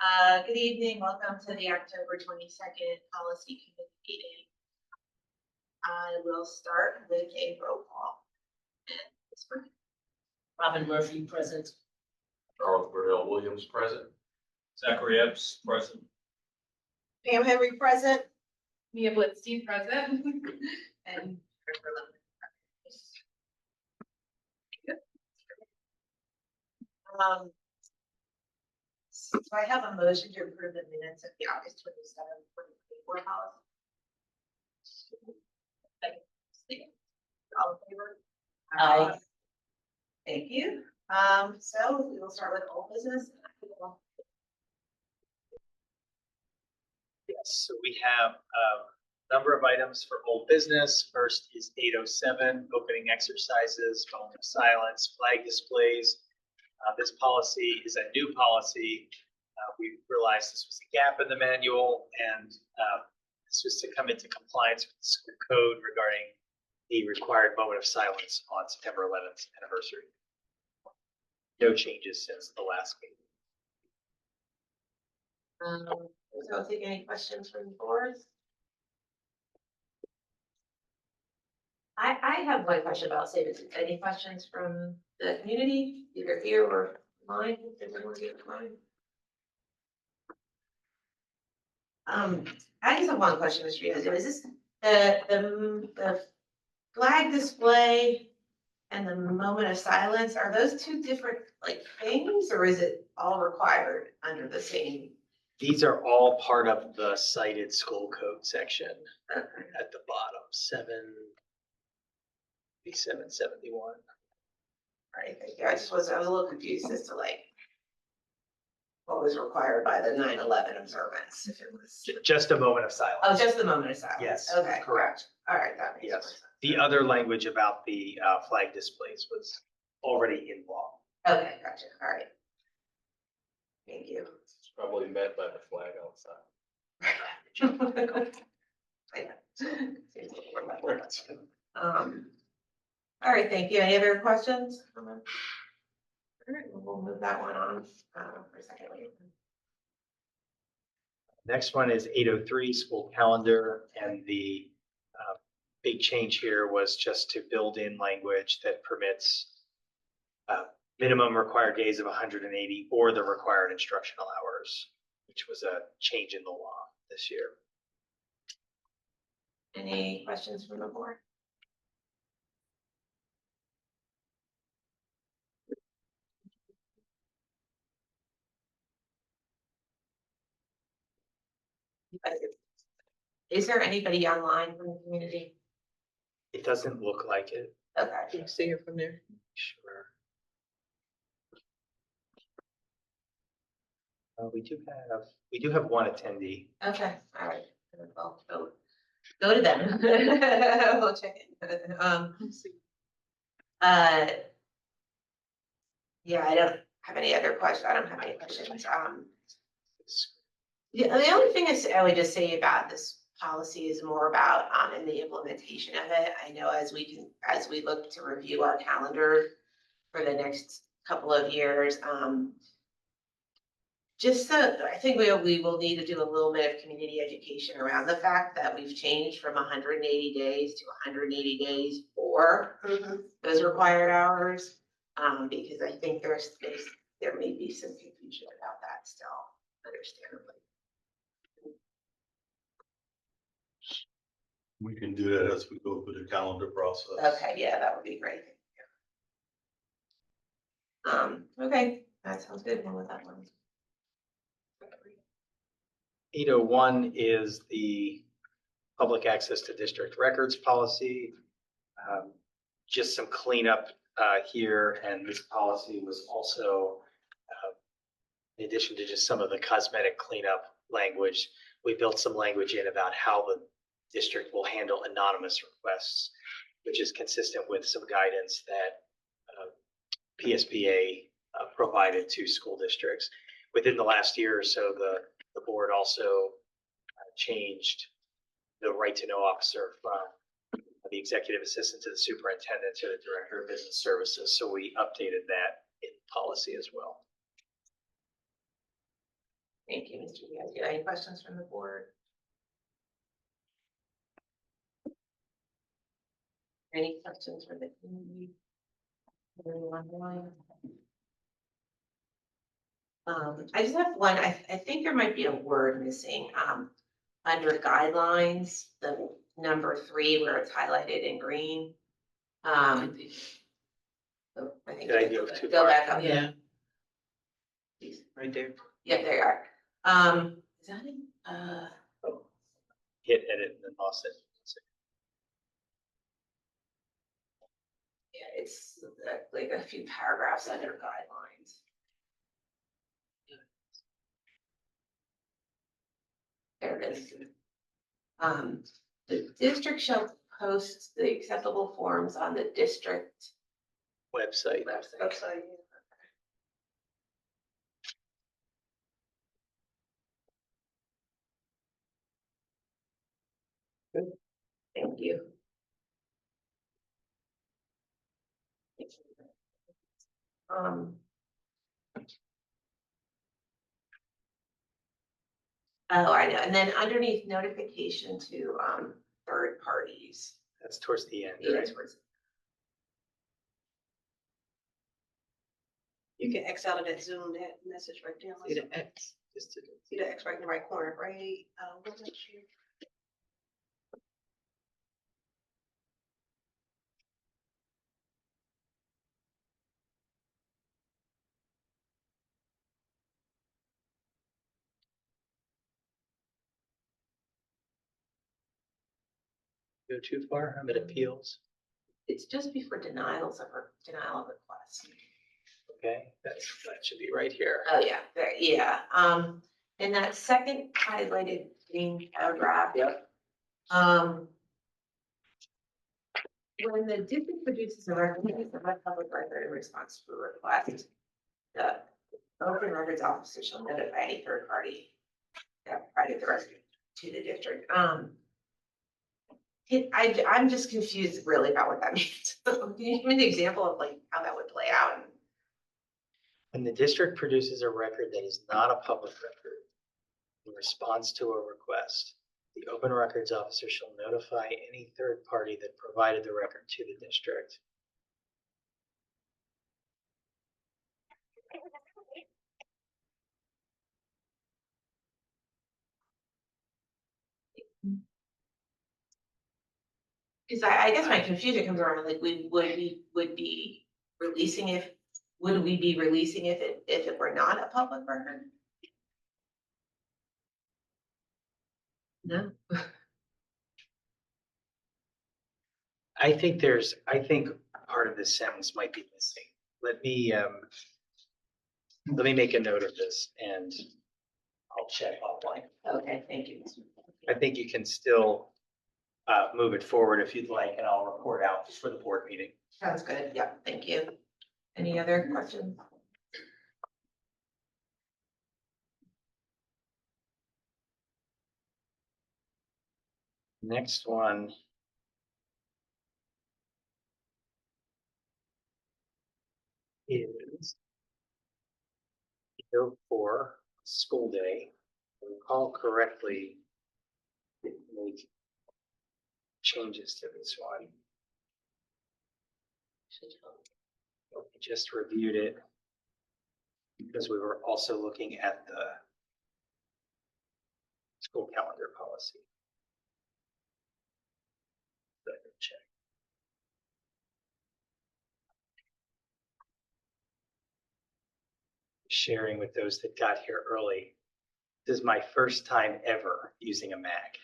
Good evening. Welcome to the October 22nd Policy Committee meeting. I will start with a roll call. Robin Murphy, present. Charles Burdell Williams, present. Zachary Epps, present. Pam Henry, present. Mia Blitzstein, present. And Jennifer Lowman. So I have a motion to approve the minutes of the August 27th, 2024 policy. All in favor? Aye. Thank you. So we will start with old business. Yes, so we have a number of items for old business. First is 807, opening exercises, moment of silence, flag displays. This policy is a new policy. We realized this was a gap in the manual, and this was to come into compliance with the school code regarding the required moment of silence on September 11th anniversary. No changes since the last meeting. So I'll take any questions from the board. I have one question about savings. Any questions from the community, either here or mine? Does anyone get mine? I just have one question, Mr. Yoder. Is this the flag display and the moment of silence? Are those two different like things, or is it all required under the same? These are all part of the cited school code section at the bottom, 771. All right, thank you. I was a little confused as to like what was required by the 9/11 observance. If it was Just a moment of silence. oh, just the moment of silence. Yes, Okay. correct. All right, that makes more Yes. sense. The other language about the flag displays was already in law. Okay, gotcha. All right. Thank you. It's probably met by the flag outside. All right, thank you. Any other questions? All right, we'll move that one on for a second. Next one is 803, school calendar, and the big change here was just to build in language that permits minimum required days of 180 or the required instructional hours, which was a change in the law this year. Any questions from the board? Is there anybody online from the community? It doesn't look like it. Okay. Can you see her from there? Sure. We do have one attendee. Okay, all right. Well, go to them. We'll check it. Yeah, I don't have any other questions. I don't have any questions. Yeah, the only thing I would just say about this policy is more about in the implementation of it. I know as we look to review our calendar for the next couple of years, just so I think we will need to do a little bit of community education around the fact that we've changed from 180 days to 180 days for those required hours. Because I think there may be some confusion about that still, understandably. We can do that as we go through the calendar process. Okay, yeah, that would be great. Okay, that sounds good. One with that one. 801 is the public access to district records policy. Just some cleanup here, and this policy was also, in addition to just some of the cosmetic cleanup language, we built some language in about how the district will handle anonymous requests, which is consistent with some guidance that PSBA provided to school districts. Within the last year or so, the board also changed the right to know officer from the executive assistant to the superintendent to the director of business services. So we updated that in policy as well. Thank you, Mr. Diaz. Do you have any questions from the board? Any questions for the community? Anyone online? I just have one, I think there might be a word missing, under guidelines, the number 3 where it's highlighted in green. So I think Did I go too go far? back up. Yeah. Right there. Yep, there you are. Is that it? Hit edit and then lost it. Yeah, it's like a few paragraphs under guidelines. There it is. The district shall post the acceptable forms on the district Website. website. Thank you. Oh, I know. And then underneath notification to third parties. That's towards the end, Yeah, right? towards- You can X out of that Zoom, that message right there. See the X. See the X right in the right corner, right? What was you? Go too far, I'm at appeals. It's just before denial of request. Okay, that should be right here. Oh, yeah, there, yeah. In that second highlighted green paragraph. Yep. When the district produces a record of a public record in response to a request, the open records officer shall notify any third party that provided the record to the district. I'm just confused really about what that means. Can you give me an example of like how that would play out? When the district produces a record that is not a public record in response to a request, the open records officer shall notify any third party that provided the record to the district. Because I guess my confusion comes around like would be releasing if would we be releasing if it were not a public record? No. I think part of this sentence might be missing. Let me make a note of this and I'll check offline. Okay, thank you. I think you can still move it forward if you'd like, and I'll report out for the board meeting. Sounds good. Yeah, thank you. Any other questions? Next one is for school day. If I recall correctly, make changes to this one. We just reviewed it because we were also looking at the school calendar policy. Check. Sharing with those that got here early. This is my first time ever using a Mac.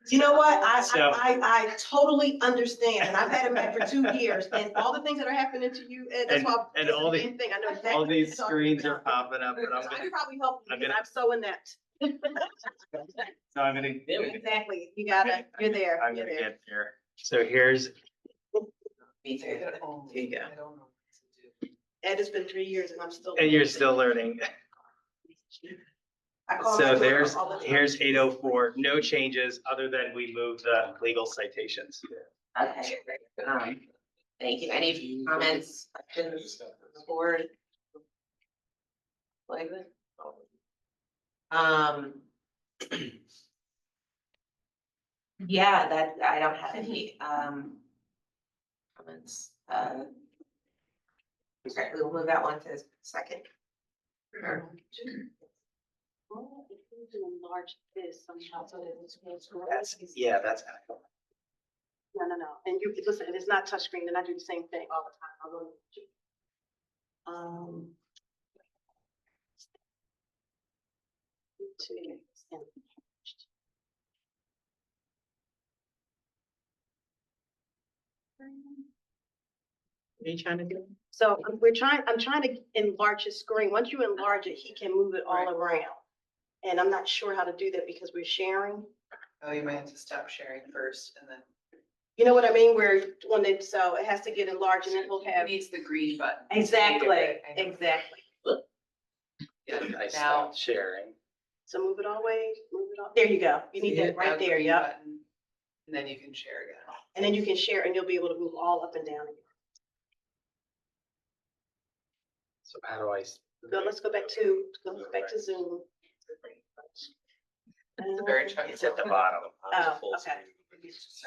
You know what? So- I totally understand. And I've had a Mac for 2 years and all the things that are happening to you, Ed, that's why. And it's all the the- same thing. I know exactly. All what these you're talking screens are about. popping up, and So I can probably help you I'm because gonna- I'm so inept. so I'm gonna Exactly. You got it. You're there. I'm You're gonna there. get there. So here's, Me too. There you go. Ed, it's been 3 years and I'm still. and you're still learning. I call So my there's, daughter all the time. here's 804, no changes other than we moved the legal citations. Okay, great. Thank you. Any comments, questions from the board? Like this? Yeah, that, I don't have any, comments, okay, we'll move that one to second. Sure. Well, if you do enlarge this somehow so that it's more That's, yeah, that's. No. And you, listen, it's not touchscreen, and I do the same thing all the time. I will. To enlarged. Are you trying to do? So I'm trying to enlarge his screen. Once you enlarge it, he can move it all around. And I'm not sure how to do that because we're sharing. Oh, you might have to stop sharing first and then. You know what I mean? Where when it, so it has to get enlarged and then we'll have. It needs the green button. Exactly, I know. exactly. Yeah, I now, stopped sharing. So move it all way, move it all. There you go. You need that now right there, green yeah. button, and then you can share again. And then you can share and you'll be able to move all up and down. So how do I? So let's go back to Zoom. It's very It's at the bottom. Oh, okay.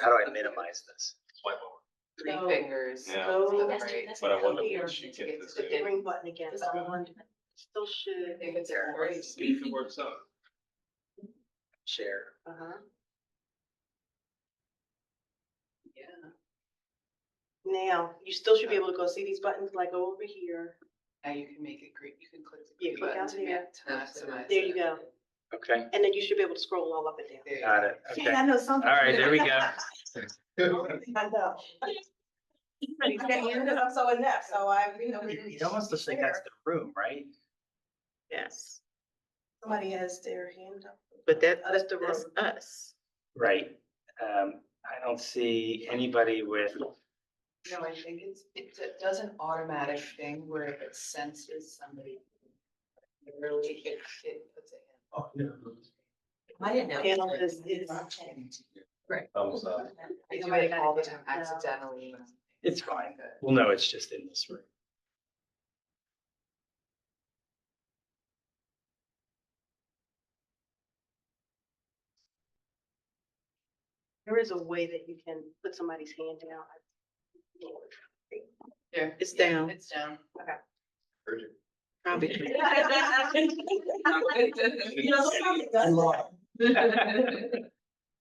How do I minimize this? Swipe over. Three So- fingers. Yeah. Go Right. But I wonder here. if she gets The this. green button again. Still should. If it's a great. See if it works out. Share. Uh-huh. Yeah. Now, you still should be able to go see these buttons, like go over here. Now you can make it green. You can click the Yeah, green click button out to there. maximize. There you go. Okay, And then you should be able to scroll all up and down. There you got go. it. See, Okay. I know something. All right, there we go. I know. I got ended up so inept, so I, you know. It almost looks like that's the room, right? Yes, Somebody has their hand up. but that, Oh, that's the that's room. us. Right. I don't see anybody with, No, I think it does an automatic thing where if it senses somebody. Literally, it puts it Oh, yeah. I didn't know. Panel is. Thumbs up. in. I do it all the time accidentally. it's fine. We'll know it's just in this room. There is a way that you can put somebody's hand down. There. It's Yeah, down. It's down. Probably. You know, somebody does that.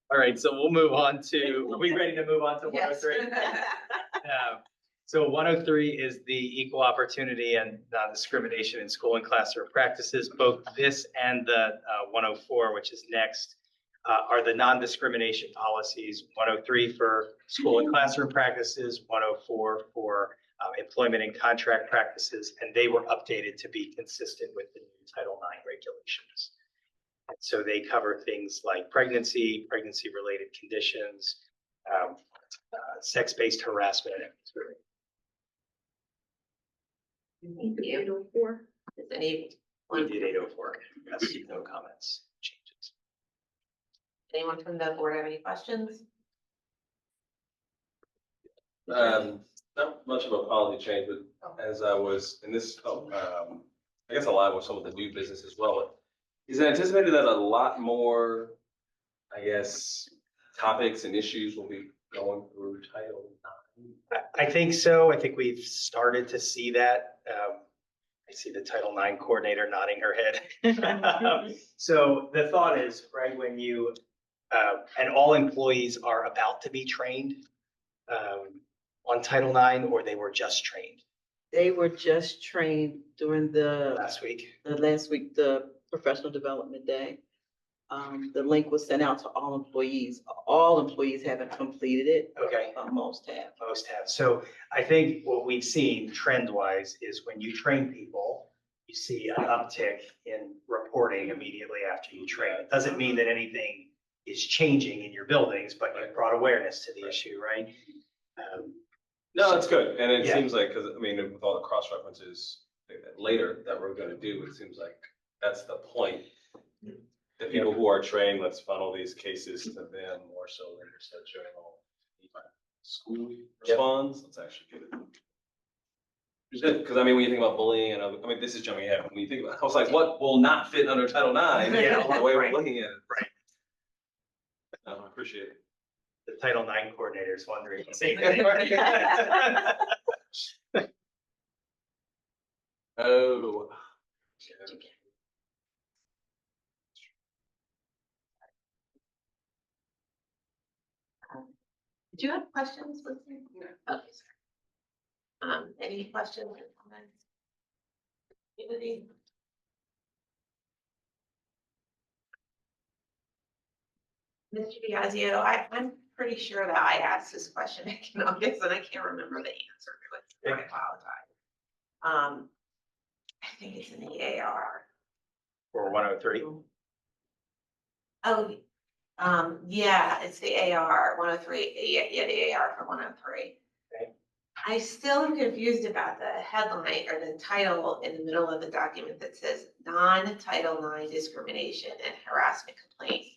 All right, so we'll move on to, are we ready to move on to Yes. 103? So 103 is the Equal Opportunity and Nondiscrimination in School and Classroom Practices. Both this and the 104, which is next, are the non-discrimination policies. 103 for school and classroom practices, 104 for employment and contract practices, and they were updated to be consistent with the new Title IX regulations. And so they cover things like pregnancy, pregnancy-related conditions, sex-based harassment. Thank you. 804. Is any, We did 804. Yes, no comments, changes. anyone from the board have any questions? Not much of a policy change, but as I was in this, I guess aligned with some of the new business as well. Is it anticipated that a lot more, I guess, topics and issues will be going through Title IX? I think so. I think we've started to see that. I see the Title IX coordinator nodding her head. So the thought is, right, when you, and all employees are about to be trained on Title IX, or they were just trained They were just trained during last week. last week, the professional development day. The link was sent out to all employees. All employees haven't completed it. Okay. Most have. Most have. So I think what we've seen trend wise is when you train people, you see an uptick in reporting immediately after you train. It doesn't mean that anything is changing in your buildings, but you've brought awareness to the issue, right? No, it's good. And it Yeah. seems like, because I mean, with all the cross references later that we're going to do, it seems like that's the point. The people who are trained, let's funnel these cases to them more so than instead of showing all school response. Let's actually get it. Because I mean, when you think about bullying and I mean, this is jumping ahead. When you think about, I was like, what will not fit under Title IX? Yeah, The way we're right. looking at it. Right. No, I appreciate it. The Title IX coordinator is wondering. the same thing. Oh. Did you have questions, listening? No. Okay, sorry. Any questions or comments? Community? Mr. Diazio, I'm pretty sure that I asked this question back in August and I can't remember the answer to it. I apologize. I think it's in the AR. For 103. Oh, yeah, it's the AR 103. Yeah, the AR for 103. Okay. I still am confused about the headline or the title in the middle of the document that says non-Title IX discrimination and harassment complaints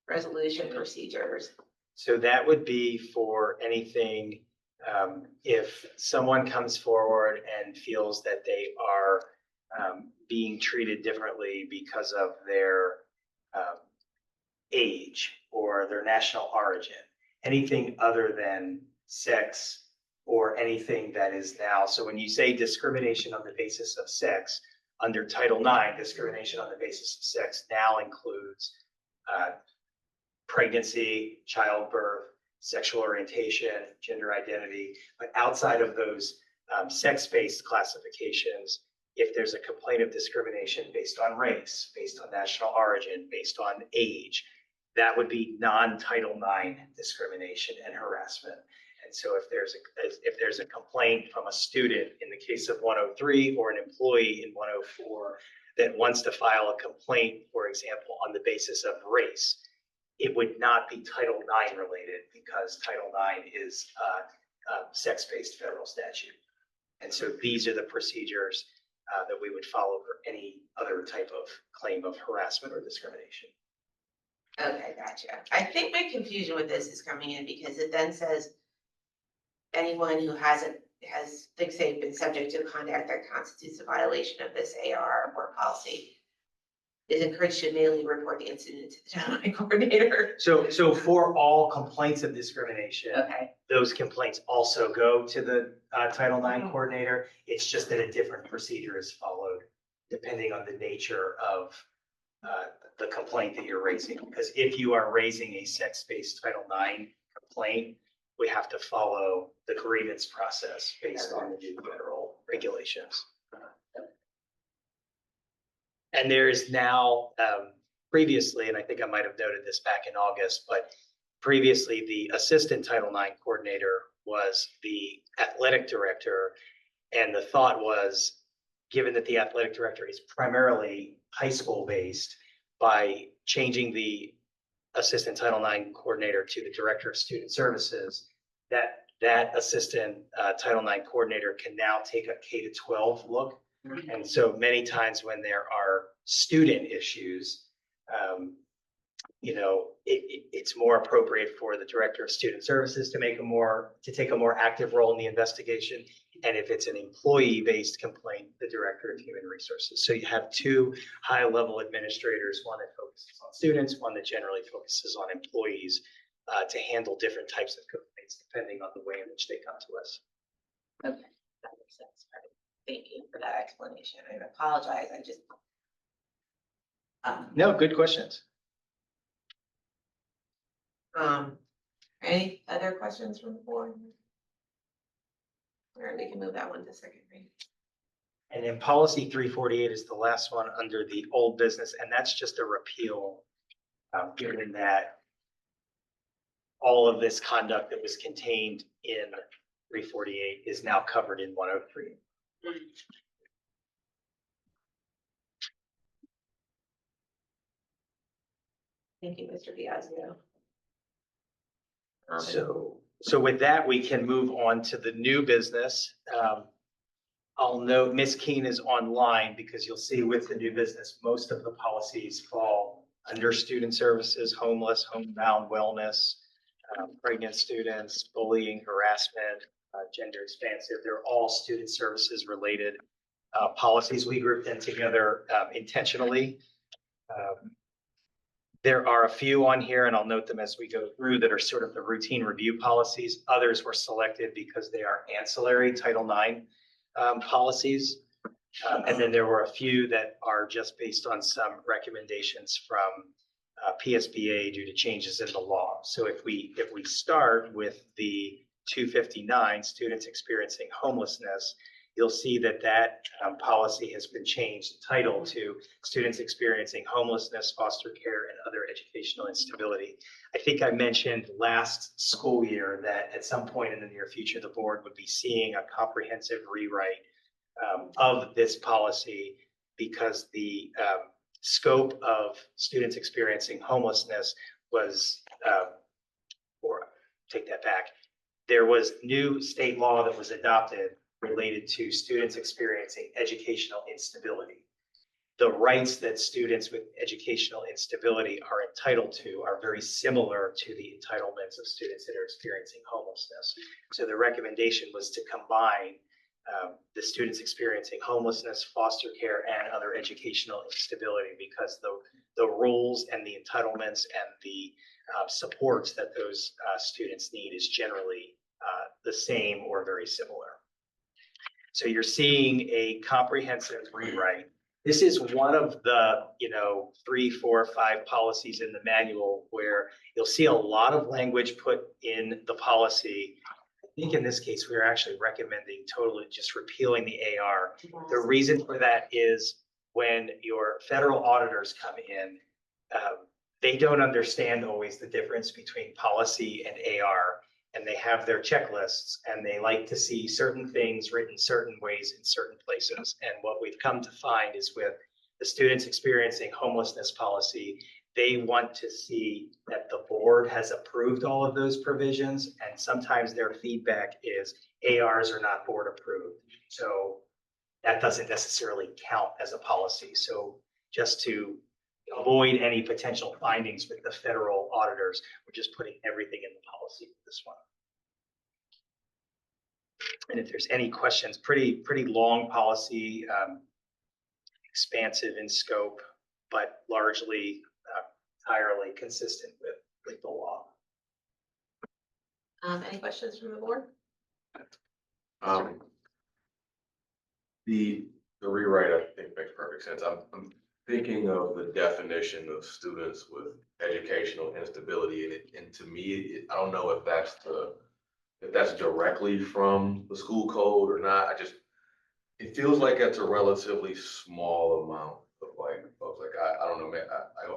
resolution procedures. So that would be for anything, if someone comes forward and feels that they are being treated differently because of their age or their national origin, anything other than sex or anything that is now. So when you say discrimination on the basis of sex, under Title IX, discrimination on the basis of sex now includes pregnancy, childbirth, sexual orientation, gender identity. But outside of those sex-based classifications, if there's a complaint of discrimination based on race, based on national origin, based on age, that would be non-Title IX discrimination and harassment. And so if there's a complaint from a student in the case of 103 or an employee in 104 that wants to file a complaint, for example, on the basis of race, it would not be Title IX related because Title IX is a sex-based federal statute. And so these are the procedures that we would follow for any other type of claim of harassment or discrimination. Okay, gotcha. I think my confusion with this is coming in because it then says anyone who thinks they've been subject to conduct that constitutes a violation of this AR or policy is encouraged to immediately report the incident to the Title IX coordinator. So for all complaints of discrimination, Okay, those complaints also go to the Title IX coordinator. It's just that a different procedure is followed depending on the nature of the complaint that you're raising. Because if you are raising a sex-based Title IX complaint, we have to follow the grievance process based on the new federal regulations. And there is now, previously, and I think I might have noted this back in August, but previously the assistant Title IX coordinator was the athletic director. And the thought was, given that the athletic director is primarily high school based, by changing the assistant Title IX coordinator to the director of student services, that assistant Title IX coordinator can now take a K-12 look. And so many times when there are student issues, it's more appropriate for the director of student services to take a more active role in the investigation. And if it's an employee-based complaint, the director of human resources. So you have two high-level administrators, one that focuses on students, one that generally focuses on employees, to handle different types of complaints depending on the way in which they come to us. okay, that makes sense. All right. Thank you for that explanation. I apologize. I just. No, good questions. Any other questions from the board? Or we can move that one to second reading. And then policy 348 is the last one under the old business, and that's just a repeal, given that all of this conduct that was contained in 348 is now covered in 103. Thank you, Mr. Diazio. So with that, we can move on to the new business. I'll note Ms. Keene is online because you'll see with the new business, most of the policies fall under student services, homeless, homebound, wellness, pregnant students, bullying, harassment, gender expansive. They're all student services related policies. We grouped them together intentionally. There are a few on here, and I'll note them as we go through, that are sort of the routine review policies. Others were selected because they are ancillary Title IX policies. And then there were a few that are just based on some recommendations from PSBA due to changes in the law. So if we start with the 259, Students Experiencing Homelessness, you'll see that policy has been changed, the title to Students Experiencing Homelessness, Foster Care, and Other Educational Instability. I think I mentioned last school year that at some point in the near future, the board would be seeing a comprehensive rewrite of this policy, because the scope of students experiencing homelessness was, or take that back, there was new state law that was adopted related to students experiencing educational instability. The rights that students with educational instability are entitled to are very similar to the entitlements of students that are experiencing homelessness. So the recommendation was to combine the students experiencing homelessness, foster care, and other educational instability, because the roles and the entitlements and the supports that those students need is generally the same or very similar. So you're seeing a comprehensive rewrite. This is one of the, 3, 4, 5 policies in the manual where you'll see a lot of language put in the policy. I think in this case, we are actually recommending totally just repealing the AR. The reason for that is when your federal auditors come in, they don't understand always the difference between policy and AR. And they have their checklists, and they like to see certain things written certain ways in certain places. And what we've come to find is with the students experiencing homelessness policy, they want to see that the board has approved all of those provisions. And sometimes their feedback is ARs are not board approved. So that doesn't necessarily count as a policy. So just to avoid any potential findings with the federal auditors, we're just putting everything in the policy for this one. And if there's any questions, pretty long policy, expansive in scope, but largely entirely consistent with legal law. Any questions from the board? The rewrite, I think, makes perfect sense. I'm thinking of the definition of students with educational instability, and to me, I don't know if that's directly from the school code or not. It feels like it's a relatively small amount of folks. I don't know, man,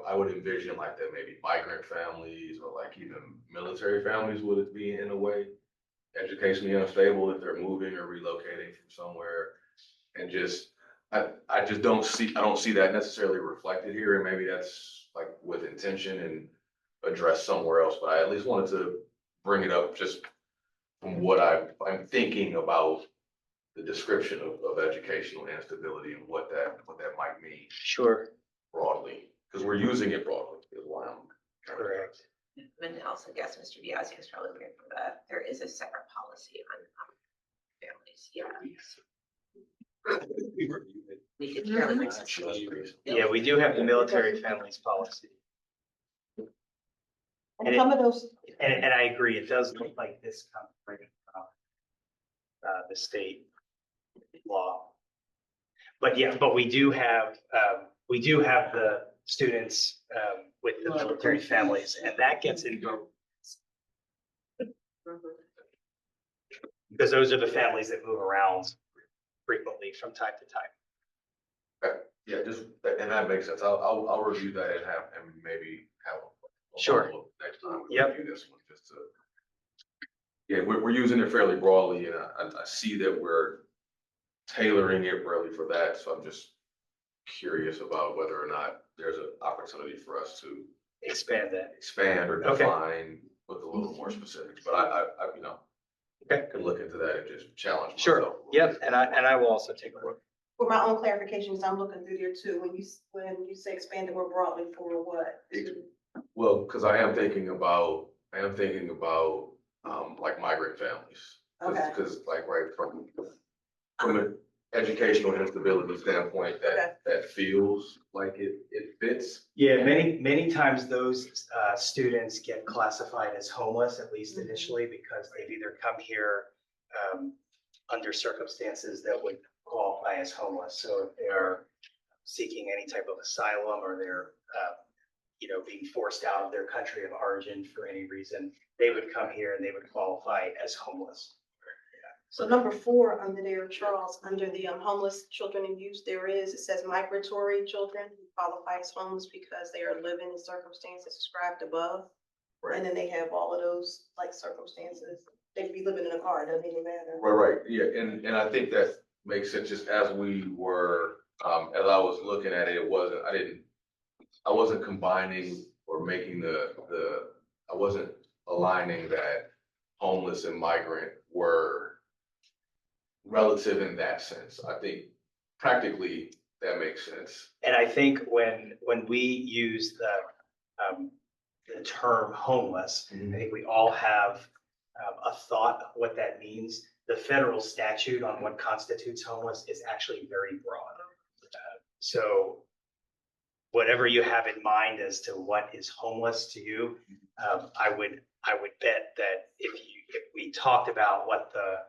I would envision like that maybe migrant families or like even military families would it be in a way educationally unstable if they're moving or relocating from somewhere, and I don't see that necessarily reflected here, and maybe that's like with intention and addressed somewhere else, but I at least wanted to bring it up just from what I'm thinking about the description of educational instability and what that might mean. Sure. Broadly, because we're using it broadly is why I'm Correct. And also, I guess Mr. Biazzi is probably looking for that. There is a separate policy on families. We could fairly recently. Yeah, we do have the military families policy. And some of those, And I agree, it does look like this comes right from the state law. But yeah, but we do have the students with the military families, and that gets into, because those are the families that move around frequently from time to time. yeah, and that makes sense. I'll review that and maybe have a Sure. follow-up next time. we Yep. review this one just to. Yeah, we're using it fairly broadly, and I see that we're tailoring it really for that. So I'm just curious about whether or not there's an opportunity for us to Expand that. expand or Okay. define with a little more specifics. But I Okay. can look into that and just challenge myself. Sure. a little Yep. bit. And I will also take a look. for my own clarifications, I'm looking through there too. When you say expanded more broadly for what? Well, because I am thinking about like migrant families. Okay. Because like, right, from an educational instability standpoint, that feels like it fits. Yeah, many times those students get classified as homeless, at least initially, because they've either come here under circumstances that would qualify as homeless. So if they're seeking any type of asylum or they're, being forced out of their country of origin for any reason, they would come here and they would qualify as homeless. So number 4 under there, Charles, under the homeless children and youth, it says migratory children who qualify as homeless because they are living in circumstances described above. And then they have all of those like circumstances. They could be living in a car, it doesn't even matter. Right, yeah, and I think that makes sense, just as we were, as I was looking at it, I wasn't combining or making I wasn't aligning that homeless and migrant were relative in that sense. I think practically that makes sense. And I think when we use the term homeless, I think we all have a thought of what that means. The federal statute on what constitutes homeless is actually very broad. So whatever you have in mind as to what is homeless to you, I would bet that if we talked about what the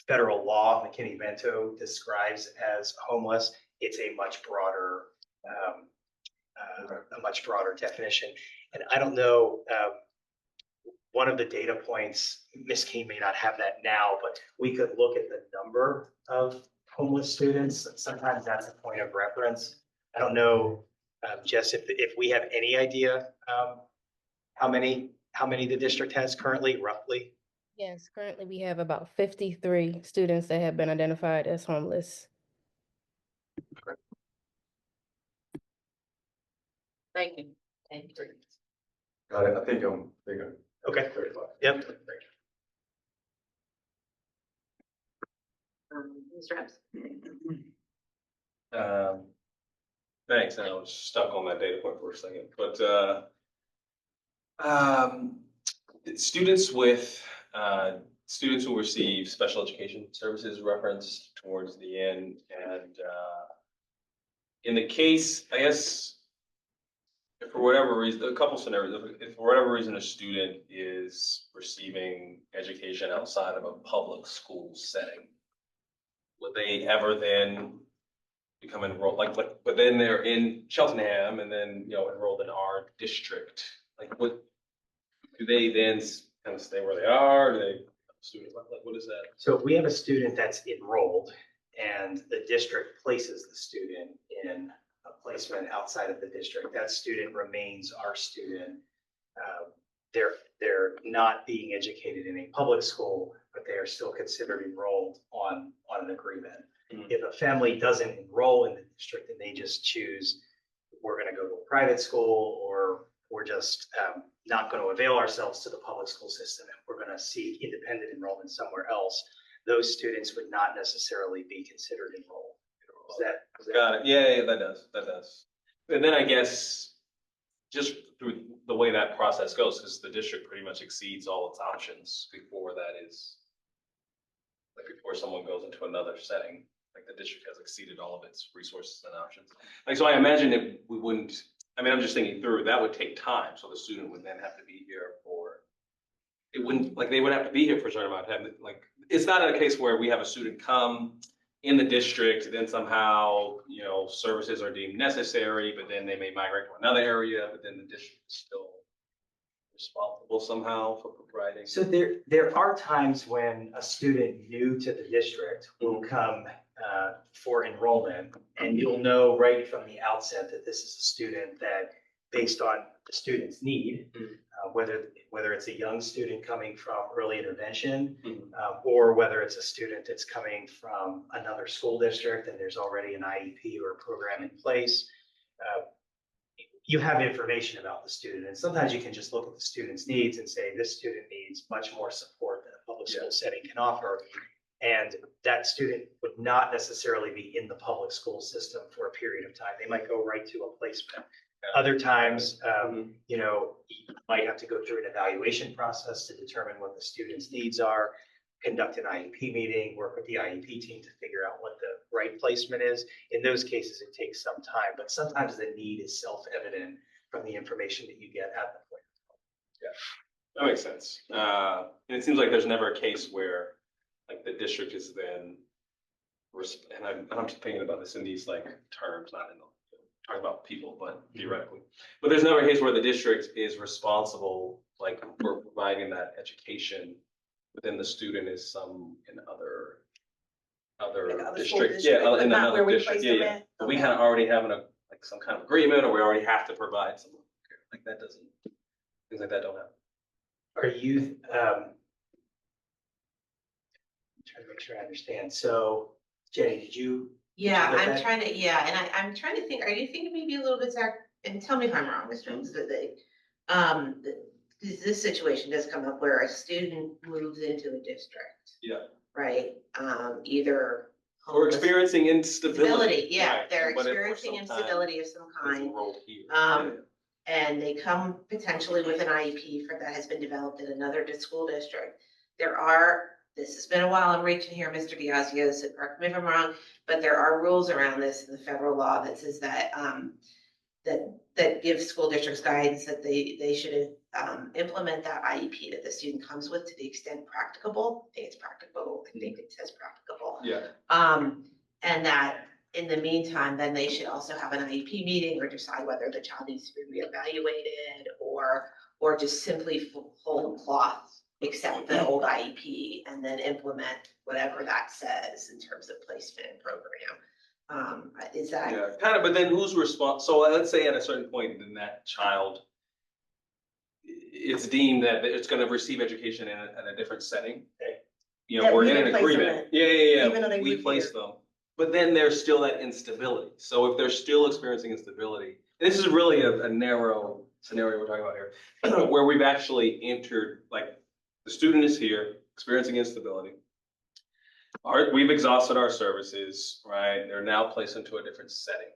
federal law, McKinney-Vento, describes as homeless, it's a much broader definition. And I don't know, one of the data points, Ms. King may not have that now, but we could look at the number of homeless students. Sometimes that's a point of reference. I don't know, Jess, if we have any idea how many the district has currently, roughly? Yes, currently we have about 53 students that have been identified as homeless. Thank you. Thank you. Got it, I think I'm Okay. 35. Yep. Mr. Epps? Thanks, and I was stuck on that data point for a second, but students who receive special education services referenced towards the end, and in the case, I guess, if for whatever reason, a couple scenarios, if for whatever reason a student is receiving education outside of a public school setting, would they ever then become enrolled, but then they're in Cheltenham and then, enrolled in our district? Like, what, do they then kind of stay where they are? Do they, what is that? So if we have a student that's enrolled and the district places the student in a placement outside of the district, that student remains our student. They're not being educated in a public school, but they are still considered enrolled on an agreement. Mm-hmm. If a family doesn't enroll in the district and they just choose, we're going to go to a private school, or we're just not going to avail ourselves to the public school system, and we're going to seek independent enrollment somewhere else, those students would not necessarily be considered enrolled. Got it. Yeah, that does. And then I guess just through the way that process goes, because the district pretty much exceeds all its options before someone goes into another setting, like the district has exceeded all of its resources and options. Like, so I imagine I'm just thinking through, that would take time. So the student would then have to be here they would have to be here for a certain amount of time. Like, it's not a case where we have a student come in the district, then somehow, services are deemed necessary, but then they may migrate to another area, but then the district is still responsible somehow for providing. So there are times when a student new to the district will come for enrollment, and you'll know right from the outset that this is a student that, based on the student's need, whether it's a young student coming from early intervention, or whether it's a student that's coming from another school district and there's already an IEP or a program in place, you have information about the student. And sometimes you can just look at the student's needs and say, this student needs much more support than a public school setting can offer. And that student would not necessarily be in the public school system for a period of time. They might go right to a placement. Other times, you might have to go through an evaluation process to determine what the student's needs are. conduct an IEP meeting, work with the IEP team to figure out what the right placement is. In those cases, it takes some time, but sometimes the need is self-evident from the information that you get at the point. That makes sense. And it seems like there's never a case where like the district is then, and I'm just thinking about this in these like terms, not in the, talking about people, but theoretically. But there's never a case where the district is responsible, like for providing that education within the student is some in other Like other school district, district, yeah, but in not another where we district, place yeah, them yeah. at? But we Okay. kind of already have like some kind of agreement, or we already have to provide some, like that doesn't, things like that don't happen. Are you, trying to make sure I understand. So Jenny, did you? Yeah, get I'm that? trying to, yeah, and I'm trying to think, are you thinking maybe a little bit, Zach, and tell me if I'm wrong, Mr. Jones, that this situation does come up where a student moves into a district. Yeah. Right, either. Or homeless- experiencing instability. Stability, yeah, right, they're but if for experiencing some time instability of some it's kind. enrolled here. And they come potentially with an IEP that has been developed in another school district. This has been a while, I'm reaching here, Mr. Diazio, so correct me if I'm wrong, but there are rules around this in the federal law that says that, that gives school districts guidance that they should, implement that IEP that the student comes with to the extent practicable. I think it's practicable, I think it says practicable. Yeah, And that in the meantime, then they should also have an IEP meeting or decide whether the child needs to be reevaluated or just simply whole cloth, accept the old IEP and then implement whatever that says in terms of placement and program. Is that? yeah, kind of, but then who's so let's say at a certain point, then that child, it's deemed that it's gonna receive education in a different setting. Okay. You know, That we're we in an didn't place them agreement. in, Yeah. even though they We live place here. them, but then there's still that instability. So if they're still experiencing instability, this is really a narrow scenario we're talking about here, where we've actually entered, like, the student is here, experiencing instability. We've exhausted our services, right? They're now placed into a different setting.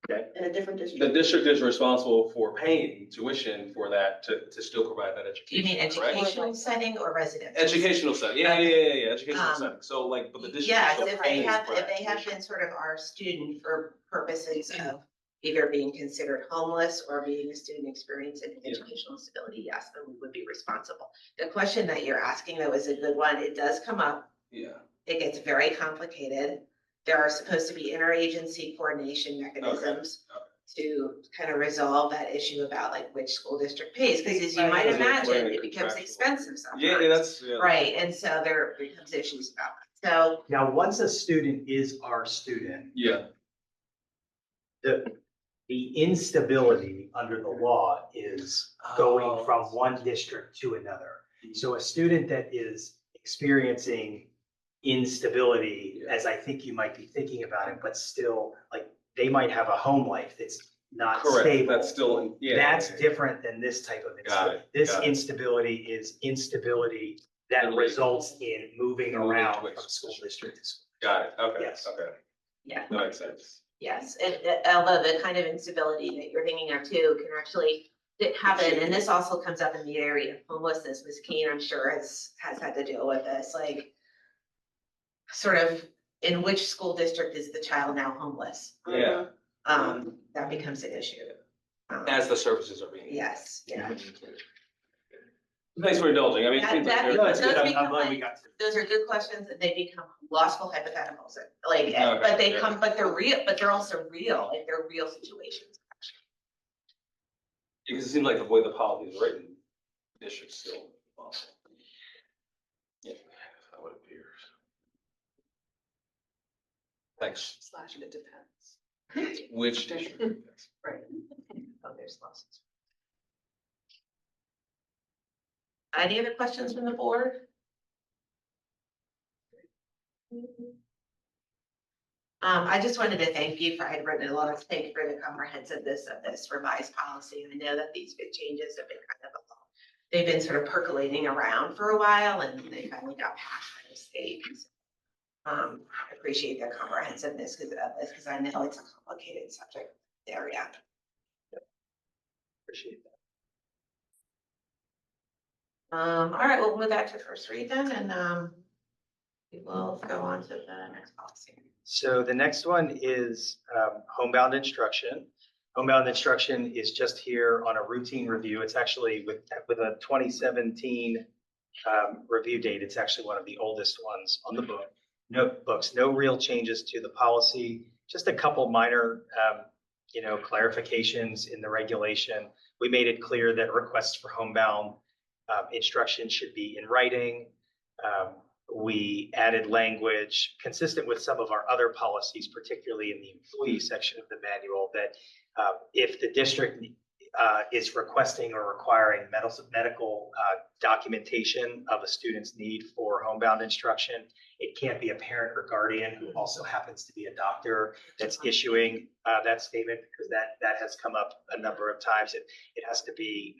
Okay. In a different The district. district is responsible for paying tuition for that to still provide that Do you education. mean right? educational setting or residential? Educational setting, yeah, educational setting. So like, but the district. Yes, still if they pays have, for if that they have tuition. been sort of our student for purposes of either being considered homeless or being a student experiencing educational instability, yes, then we would be responsible. The question that you're asking though is a good one. It does come up. Yeah, It gets very complicated. There are supposed to be interagency coordination mechanisms to kind of resolve that issue about like which school district pays, because as you might Because we're imagine, in a it becomes contractual- expensive sometimes. yeah, that's. Yeah. Right, and so there becomes issues about that. So Now, once a student is our student, Yeah, the instability under the law is going Oh. from one district to another. So a student that is experiencing instability, as I think you might be thinking about it, but still, like, they might have a home life that's not correct, stable. that's still, yeah. That's yeah, different than this type of Got instability. it, This got it. instability is instability that Moving. results in moving Moving around to from a school district. district to school. Got it, okay, Yes. okay, yeah. that makes sense. Yes, although the kind of instability that you're thinking of too can actually happen, and this also comes up in the area of homelessness. Ms. Keen, I'm sure has had to deal with this, like sort of in which school district is the child now homeless? Yeah, That becomes an issue. as the services are being. Yes, yeah. Thanks for indulging, I mean, it seems like That- there- No, it's good. Those I'm glad become we got to. Those are good questions and they become lawful hypotheticals, like, Okay, but they yeah. come, but they're real, but they're also real, like they're real situations. Because it seems like the way the policy is written, district's still. Yeah, That's how it appears. thanks. Slash it depends. Which district? Right. Oh, there's losses. Any other questions from the board? I just wanted to thank you for, I had written a lot of, thank you for the comprehensiveness of this revised policy. I know that these big changes have been kind of, they've been sort of percolating around for a while and they finally got passed by the state. I appreciate their comprehensiveness because of this, because I know it's a complicated subject area. Appreciate that. All right, we'll move that to first read then, and We will go on to the next policy. So the next one is homebound instruction. Homebound instruction is just here on a routine review. It's actually with a 2017 review date. It's actually one of the oldest ones on the books. No real changes to the policy, just a couple minor, clarifications in the regulation. We made it clear that requests for homebound instruction should be in writing. We added language consistent with some of our other policies, particularly in the employee section of the manual, that if the district is requesting or requiring medical documentation of a student's need for homebound instruction, it can't be a parent or guardian who also happens to be a doctor that's issuing that statement, because that has come up a number of times. It has to be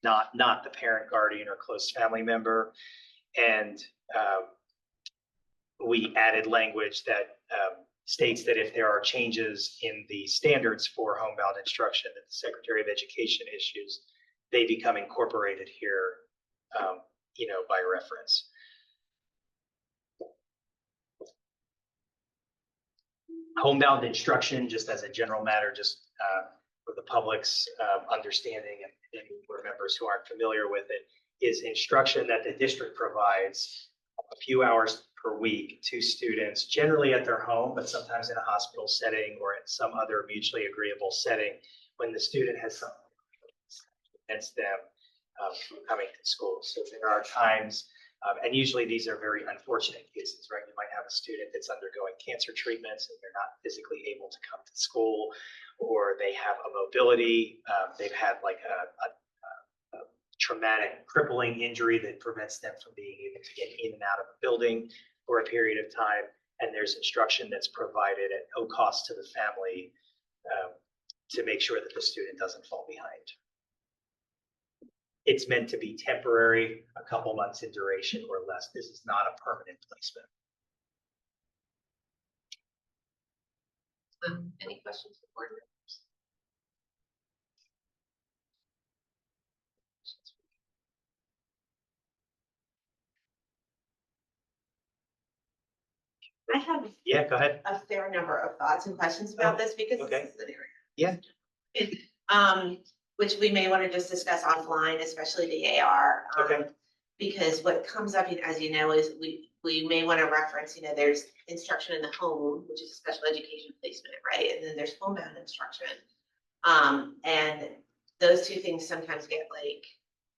not the parent, guardian, or close family member. And we added language that states that if there are changes in the standards for homebound instruction that the Secretary of Education issues, they become incorporated here, by reference. Homebound instruction, just as a general matter, just for the public's understanding and any board members who aren't familiar with it, is instruction that the district provides a few hours per week to students, generally at their home, but sometimes in a hospital setting or in some other mutually agreeable setting, when the student has something against them from coming to school. So there are times, and usually these are very unfortunate cases, right? You might have a student that's undergoing cancer treatments and they're not physically able to come to school, or they have a mobility, they've had like a traumatic, crippling injury that prevents them from being able to get in and out of a building for a period of time. And there's instruction that's provided at no cost to the family to make sure that the student doesn't fall behind. It's meant to be temporary, a couple months in duration or less. This is not a permanent placement. Any questions for board members? I have Yeah, go ahead. a fair number of thoughts and questions about this because okay. this is an area. Yeah. Which we may want to just discuss offline, especially the AR. Okay. Because what comes up, as you know, is we may want to reference, there's instruction in the home, which is special education placement, right? And then there's homebound instruction. And those two things sometimes get like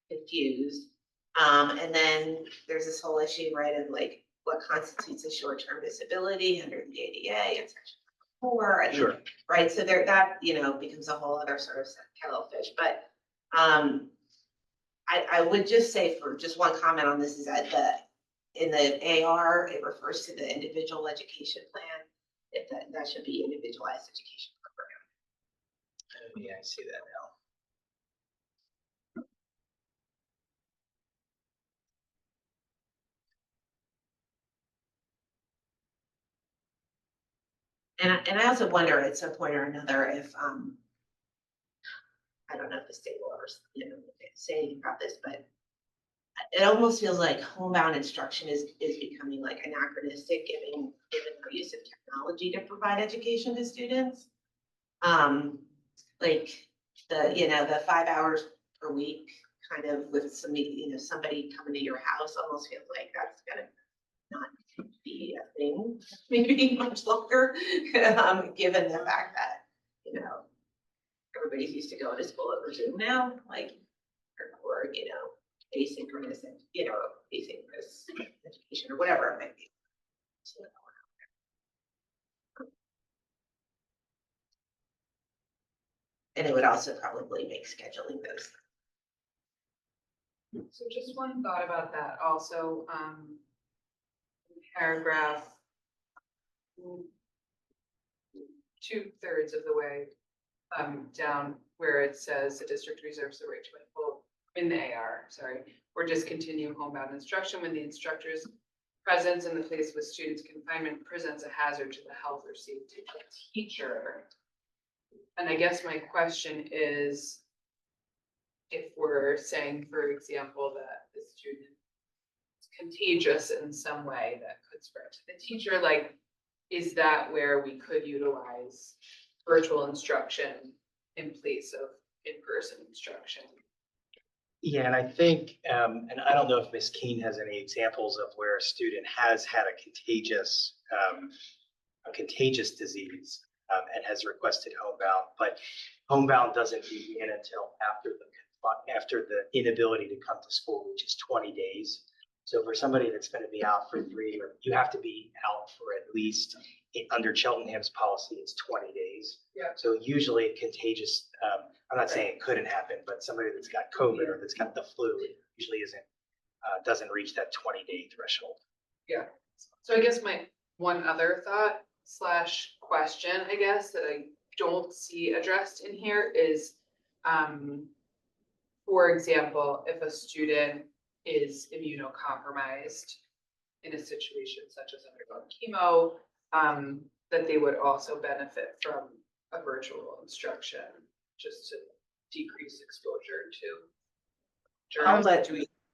confused. And then there's this whole issue, right, of like what constitutes a short-term disability under the ADA and section 4. And Sure. right, so there that becomes a whole other sort of kettle of fish. But I would just say, for just one comment on this, is that in the AR, it refers to the individual education plan. If that should be individualized education program. Yeah, I see that now. And I also wonder at some point or another if I don't know if the state will ever say anything about this, but it almost feels like homebound instruction is becoming like anachronistic, given our use of technology to provide education to students. Like the 5 hours per week, kind of with somebody coming to your house, almost feels like that's gonna not be a thing, maybe much longer, given the fact that everybody's used to going to school over Zoom now, like or asynchronous, asynchronous education or whatever it might be. So, and it would also probably make scheduling those. So just one thought about that also, paragraph 2/3 of the way down where it says the district reserves the right to withhold in the AR, or discontinue homebound instruction when the instructor's presence in the place with students' confinement presents a hazard to the health or safety of the teacher. And I guess my question is, if we're saying, for example, that the student is contagious in some way that could spread to the teacher, like, is that where we could utilize virtual instruction in place of in-person instruction? Yeah, and I think, and I don't know if Ms. Keene has any examples of where a student has had a contagious disease and has requested homebound, but homebound doesn't begin until after the inability to come to school, which is 20 days. So for somebody that's going to be out for 3, or you have to be out for at least, under Cheltenham's policy, it's 20 days. Yeah. So usually a contagious, I'm not saying it couldn't happen, but somebody that's got COVID or that's got the flu usually doesn't reach that 20-day threshold. Yeah, so I guess my one other thought / question, I guess, that I don't see addressed in here is, for example, if a student is immunocompromised in a situation such as undergoing chemo, that they would also benefit from a virtual instruction, just to decrease exposure to germs.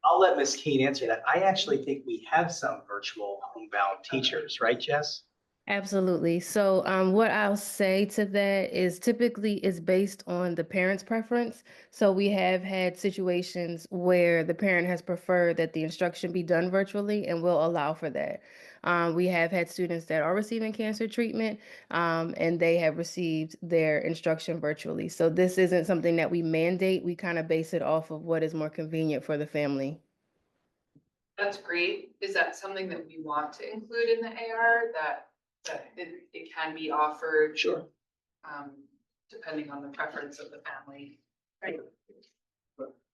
I'll let Ms. Keene answer that. I actually think we have some virtual homebound teachers, right, Jess? Absolutely. So what I'll say to that is typically it's based on the parent's preference. So we have had situations where the parent has preferred that the instruction be done virtually and will allow for that. We have had students that are receiving cancer treatment and they have received their instruction virtually. So this isn't something that we mandate. We kind of base it off of what is more convenient for the family. That's great. Is that something that we want to include in the AR, that it can be offered? Sure. Depending on the preference of the family? Right.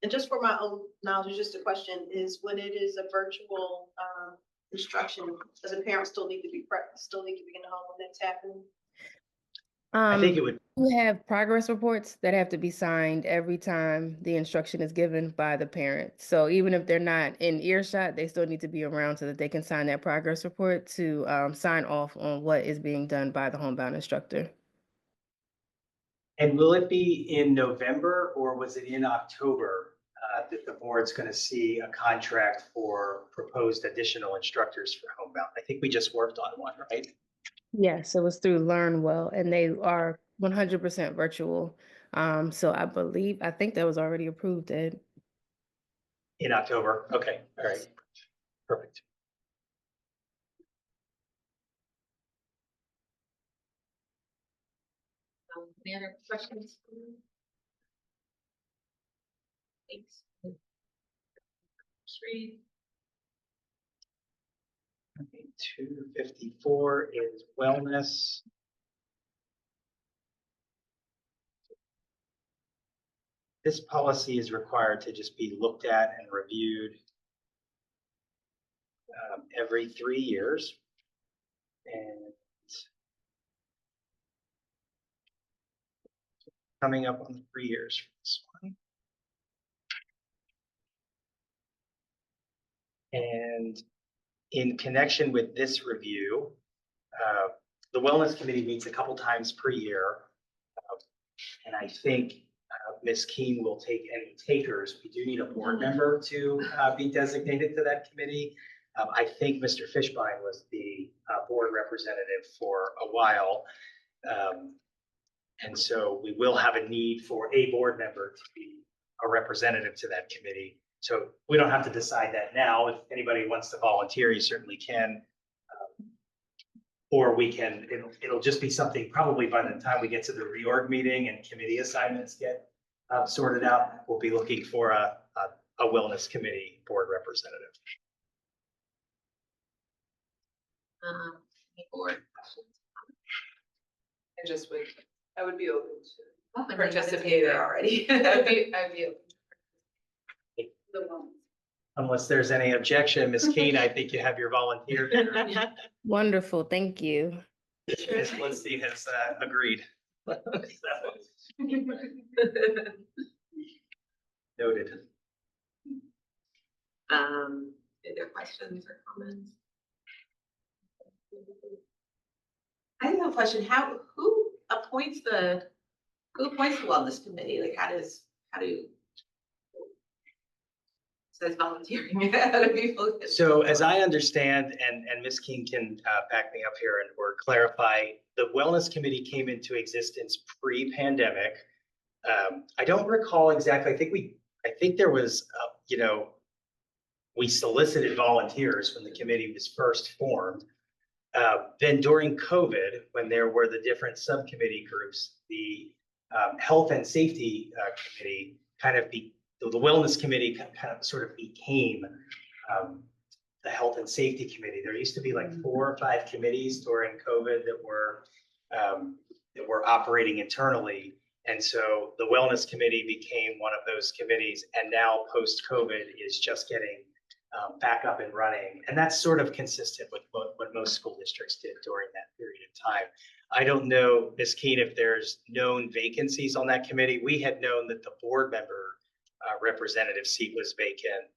And just for my own knowledge, just a question is, when it is a virtual instruction, does a parent still need to be in the home when that's happening? I think it would. We have progress reports that have to be signed every time the instruction is given by the parent. So even if they're not in earshot, they still need to be around so that they can sign that progress report to sign off on what is being done by the homebound instructor. And will it be in November or was it in October that the board's going to see a contract for proposed additional instructors for homebound? I think we just worked on one, right? Yes, it was through LearnWell, and they are 100% virtual. So I think that was already approved, Ed. In October. Okay. All right. Perfect. Any other questions? Thanks. Read. 254 is wellness. This policy is required to just be looked at and reviewed every 3 years. And coming up on 3 years for this one. And in connection with this review, the Wellness Committee meets a couple times per year. And I think Ms. Keene will take any takers. We do need a board member to be designated to that committee. I think Mr. Fishbein was the board representative for a while. And so we will have a need for a board member to be a representative to that committee. So we don't have to decide that now. If anybody wants to volunteer, you certainly can. Or we can, it'll just be something probably by the time we get to the reorg meeting and committee assignments get sorted out, we'll be looking for a wellness committee board representative. Board questions? I would be open to Oh, participating already. I'd be open. The one. Unless there's any objection, Ms. Keene, I think you have your volunteer there. Wonderful, thank you. Ms. Lindstein has agreed. Noted. Other questions or comments? I have a question. Who appoints the wellness committee? Like how do says volunteering. Other people. So as I understand, and Ms. King can back me up here and or clarify, the Wellness Committee came into existence pre-pandemic. I don't recall exactly. I think there was, we solicited volunteers when the committee was first formed. Then during COVID, when there were the different subcommittee groups, the Health and Safety Committee the Wellness Committee kind of sort of became the Health and Safety Committee. There used to be like 4 or 5 committees during COVID that were operating internally. And so the Wellness Committee became one of those committees, and now post-COVID is just getting back up and running. And that's sort of consistent with what most school districts did during that period of time. I don't know, Ms. Keene, if there's known vacancies on that committee. We had known that the board member representative seat was vacant.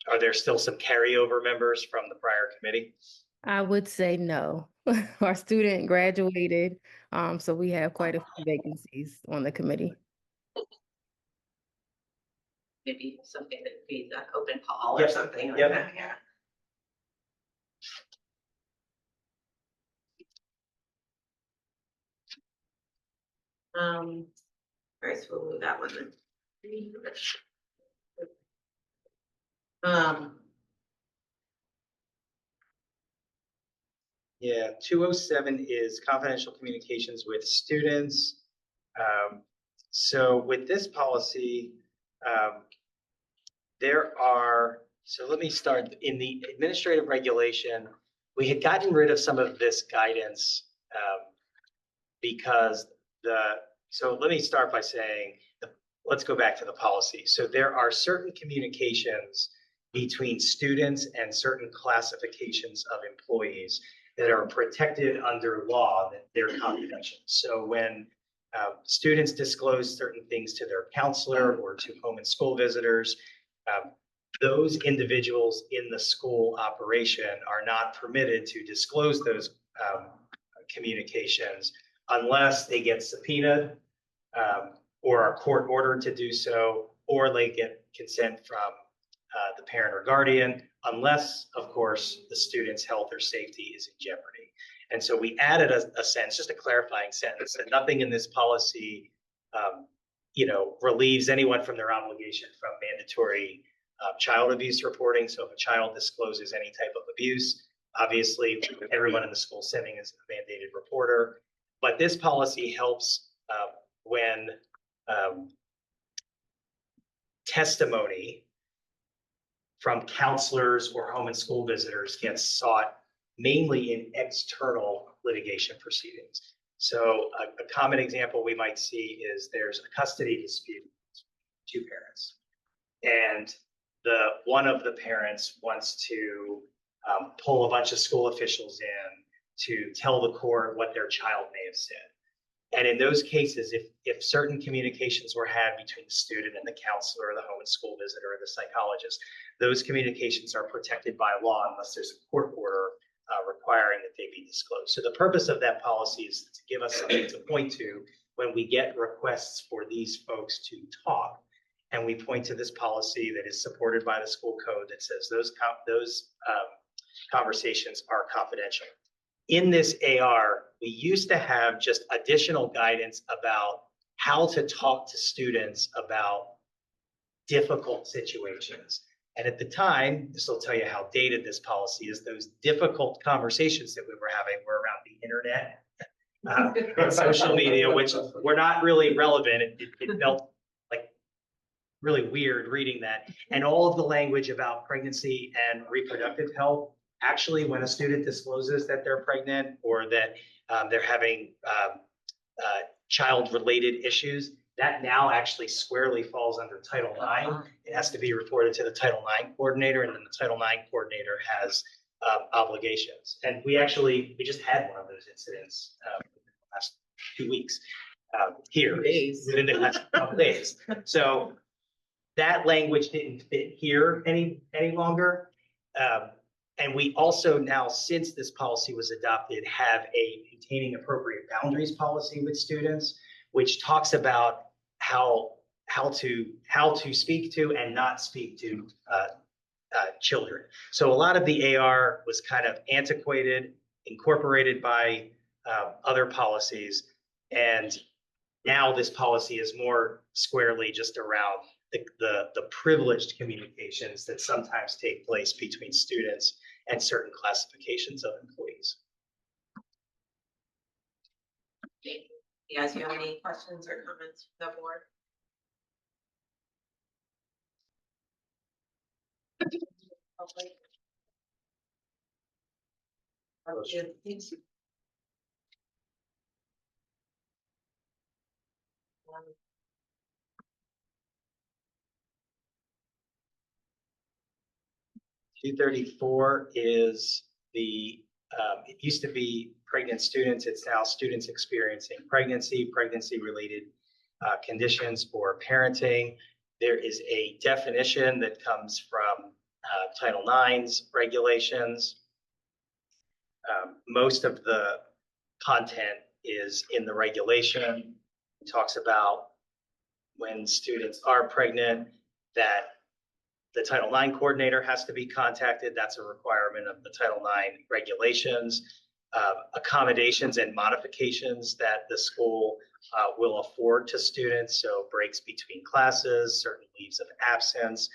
Are there still some carryover members from the prior committee? I would say no. Our student graduated, so we have quite a few vacancies on the committee. Maybe something that would be the open call or Yep. something like Yep. that, yeah. All right, so we'll move that one then. Yeah, 207 is confidential communications with students. So with this policy, so let me start. In the administrative regulation, we had gotten rid of some of this guidance because so let me start by saying, let's go back to the policy. So there are certain communications between students and certain classifications of employees that are protected under law, that they're confidential. So when students disclose certain things to their counselor or to home and school visitors, those individuals in the school operation are not permitted to disclose those communications unless they get subpoenaed or are court ordered to do so, or they get consent from the parent or guardian, unless, of course, the student's health or safety is in jeopardy. And so we added a sentence, just a clarifying sentence, that nothing in this policy, relieves anyone from their obligation from mandatory child abuse reporting. So if a child discloses any type of abuse, obviously everyone in the school setting is a mandated reporter. But this policy helps when testimony from counselors or home and school visitors gets sought mainly in external litigation proceedings. So a common example we might see is there's a custody dispute between 2 parents, and one of the parents wants to pull a bunch of school officials in to tell the court what their child may have said. And in those cases, if certain communications were had between the student and the counselor, or the home and school visitor, or the psychologist, those communications are protected by law unless there's a court order requiring that they be disclosed. So the purpose of that policy is to give us something to point to when we get requests for these folks to talk. And we point to this policy that is supported by the school code that says those conversations are confidential. In this AR, we used to have just additional guidance about how to talk to students about difficult situations. And at the time, this will tell you how dated this policy is, those difficult conversations that we were having were around the internet and social media, which were not really relevant. It felt like really weird reading that. And all of the language about pregnancy and reproductive health, actually, when a student discloses that they're pregnant or that they're having child-related issues, that now actually squarely falls under Title IX. It has to be reported to the Title IX coordinator, and then the Title IX coordinator has obligations. And we just had one of those incidents in the last 2 weeks here, within the last couple days. So that language didn't fit here any longer. And we also now, since this policy was adopted, have a maintaining appropriate boundaries policy with students, which talks about how how to speak to and not speak to children. So a lot of the AR was kind of antiquated, incorporated by other policies, and now this policy is more squarely just around the privileged communications that sometimes take place between students and certain classifications of employees. You guys, you have any questions or comments from the board? Two 234 is it used to be pregnant students. It's now students experiencing pregnancy-related conditions or parenting. There is a definition that comes from Title IX's regulations. Most of the content is in the regulation. It talks about when students are pregnant, that the Title IX coordinator has to be contacted. That's a requirement of the Title IX regulations. Accommodations and modifications that the school will afford to students. So breaks between classes, certain leaves of absence.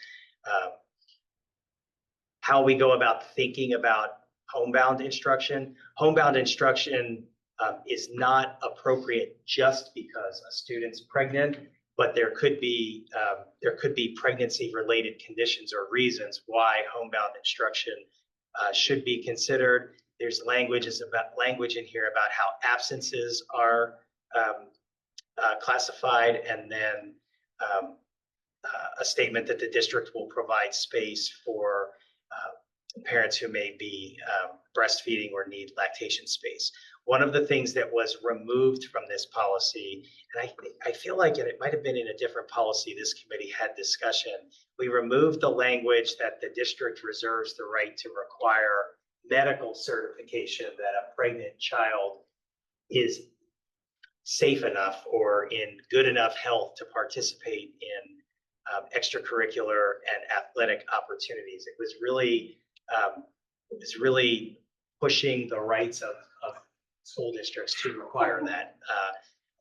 How we go about thinking about homebound instruction. Homebound instruction is not appropriate just because a student's pregnant, but there could be pregnancy-related conditions or reasons why homebound instruction should be considered. There's language in here about how absences are classified, and then a statement that the district will provide space for parents who may be breastfeeding or need lactation space. One of the things that was removed from this policy, and I feel like it might have been in a different policy this committee had discussion, we removed the language that the district reserves the right to require medical certification that a pregnant child is safe enough or in good enough health to participate in extracurricular and athletic opportunities. It was really pushing the rights of school districts to require that,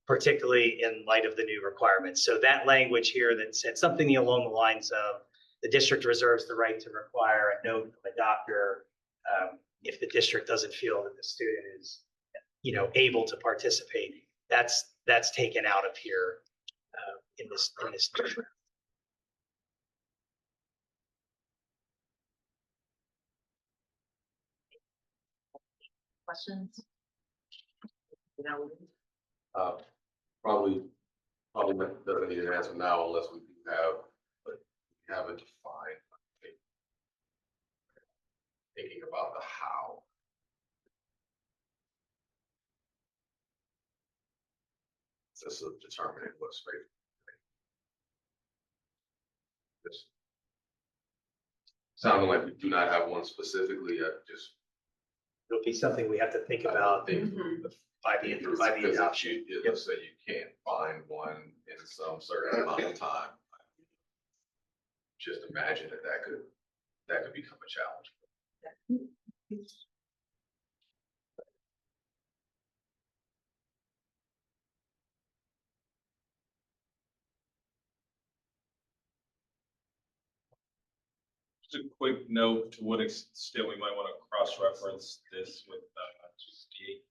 particularly in light of the new requirements. So that language here that said something along the lines of the district reserves the right to require a note from a doctor if the district doesn't feel that the student is, able to participate. That's taken out of here in this. Questions? Probably doesn't need an answer now unless we do have it defined. Thinking about the how. This is determining what's safe. This sounding like we do not have one specifically yet, just. It'll be something we have to think about by the adoption. Let's say you can't find one in some certain amount of time. Just imagine that could become a challenge. Just a quick note to what extent we might want to cross-reference this with GCD.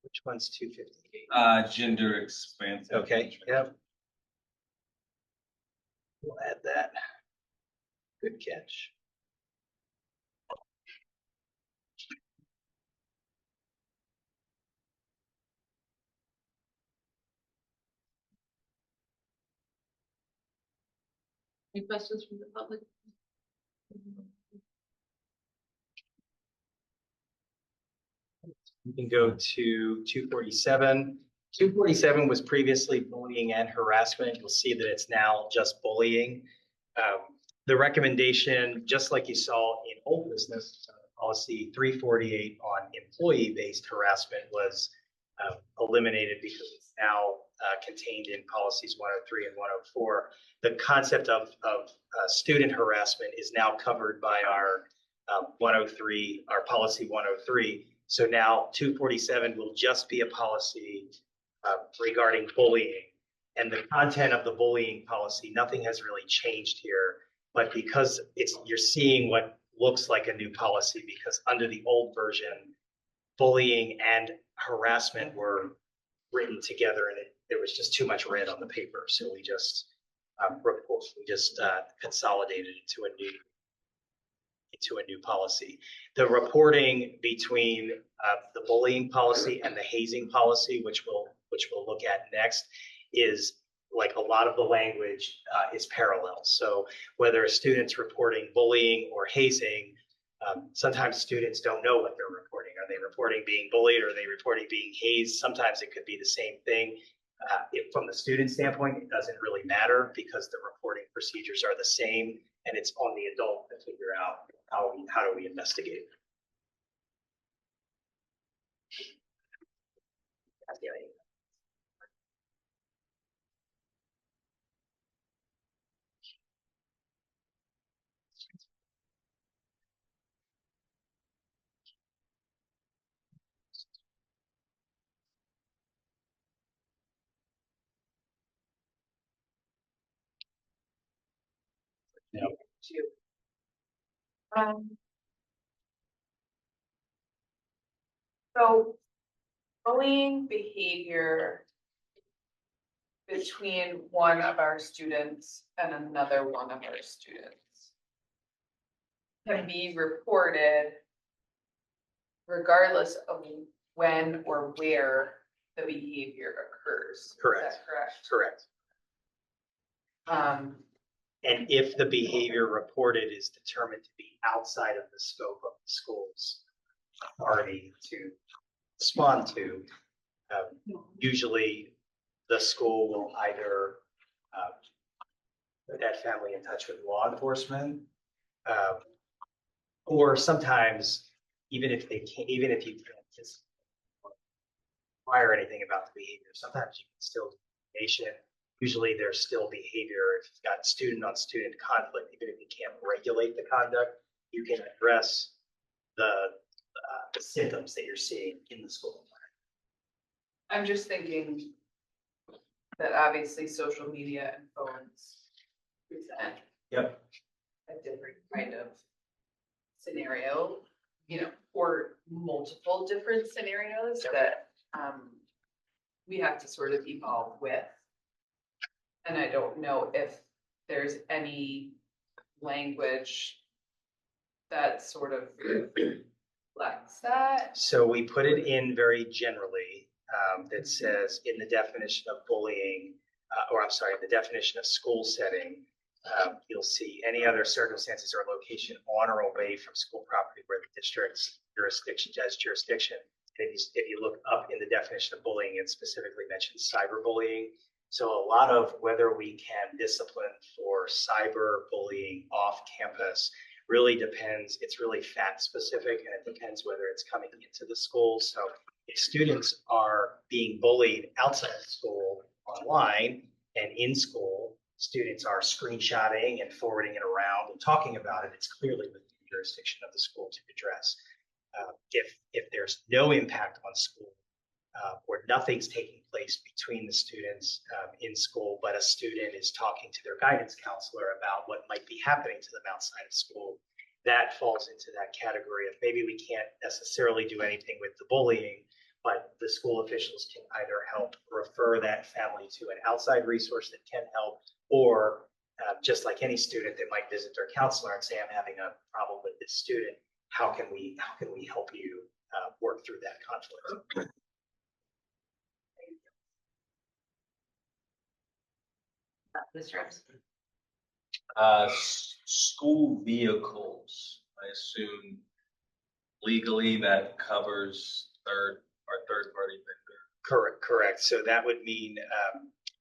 Which one's 258? Gender expansive. Okay, yep. We'll add that. Good catch. Any questions from the public? You can go to 247. 247 was previously bullying and harassment. You'll see that it's now just bullying. The recommendation, just like you saw in homelessness, policy 348 on employee-based harassment was eliminated because it's now contained in policies 103 and 104. The concept of student harassment is now covered by our 103, our policy 103. So now 247 will just be a policy regarding bullying. And the content of the bullying policy, nothing has really changed here. But because you're seeing what looks like a new policy, because under the old version, bullying and harassment were written together, and there was just too much red on the paper. So we just consolidated into a new policy. The reporting between the bullying policy and the hazing policy, which we'll look at next, is like a lot of the language is parallel. So whether a student's reporting bullying or hazing, sometimes students don't know what they're reporting. Are they reporting being bullied, or are they reporting being hazed? Sometimes it could be the same thing. From the student standpoint, it doesn't really matter because the reporting procedures are the same, and it's on the adult to figure out how do we investigate. So bullying behavior between one of our students and another one of our students can be reported regardless of when or where the behavior occurs. Correct. Is that correct? Correct. And if the behavior reported is determined to be outside of the scope of the school's authority to respond to, usually the school will either put that family in touch with law enforcement, or sometimes even if you can't just require anything about the behavior, sometimes you can still do mediation. Usually there's still behavior. If you've got student on student conflict, even if you can't regulate the conduct, you can address the symptoms that you're seeing in the school environment. I'm just thinking that obviously social media and phones present Yep. a different kind of scenario, or multiple different scenarios that we have to sort of evolve with. And I don't know if there's any language that sort of reflects that. So we put it in very generally, that says in the definition of bullying, the definition of school setting, you'll see any other circumstances or location on or away from school property where the district's jurisdiction has jurisdiction. And if you look up in the definition of bullying, it specifically mentions cyberbullying. So a lot of whether we can discipline for cyberbullying off campus really depends. It's really fact specific, and it depends whether it's coming into the school. So if students are being bullied outside of school online, and in school, students are screenshotting and forwarding it around and talking about it, it's clearly within the jurisdiction of the school to address. If there's no impact on school, or nothing's taking place between the students in school, but a student is talking to their guidance counselor about what might be happening to them outside of school, that falls into that category of maybe we can't necessarily do anything with the bullying, but the school officials can either help refer that family to an outside resource that can help, or just like any student, they might visit their counselor and say, I'm having a problem with this student. How can we help you work through that conflict? Mr. Epps? School vehicles, I assume legally that covers third party vendor. Correct. So that would mean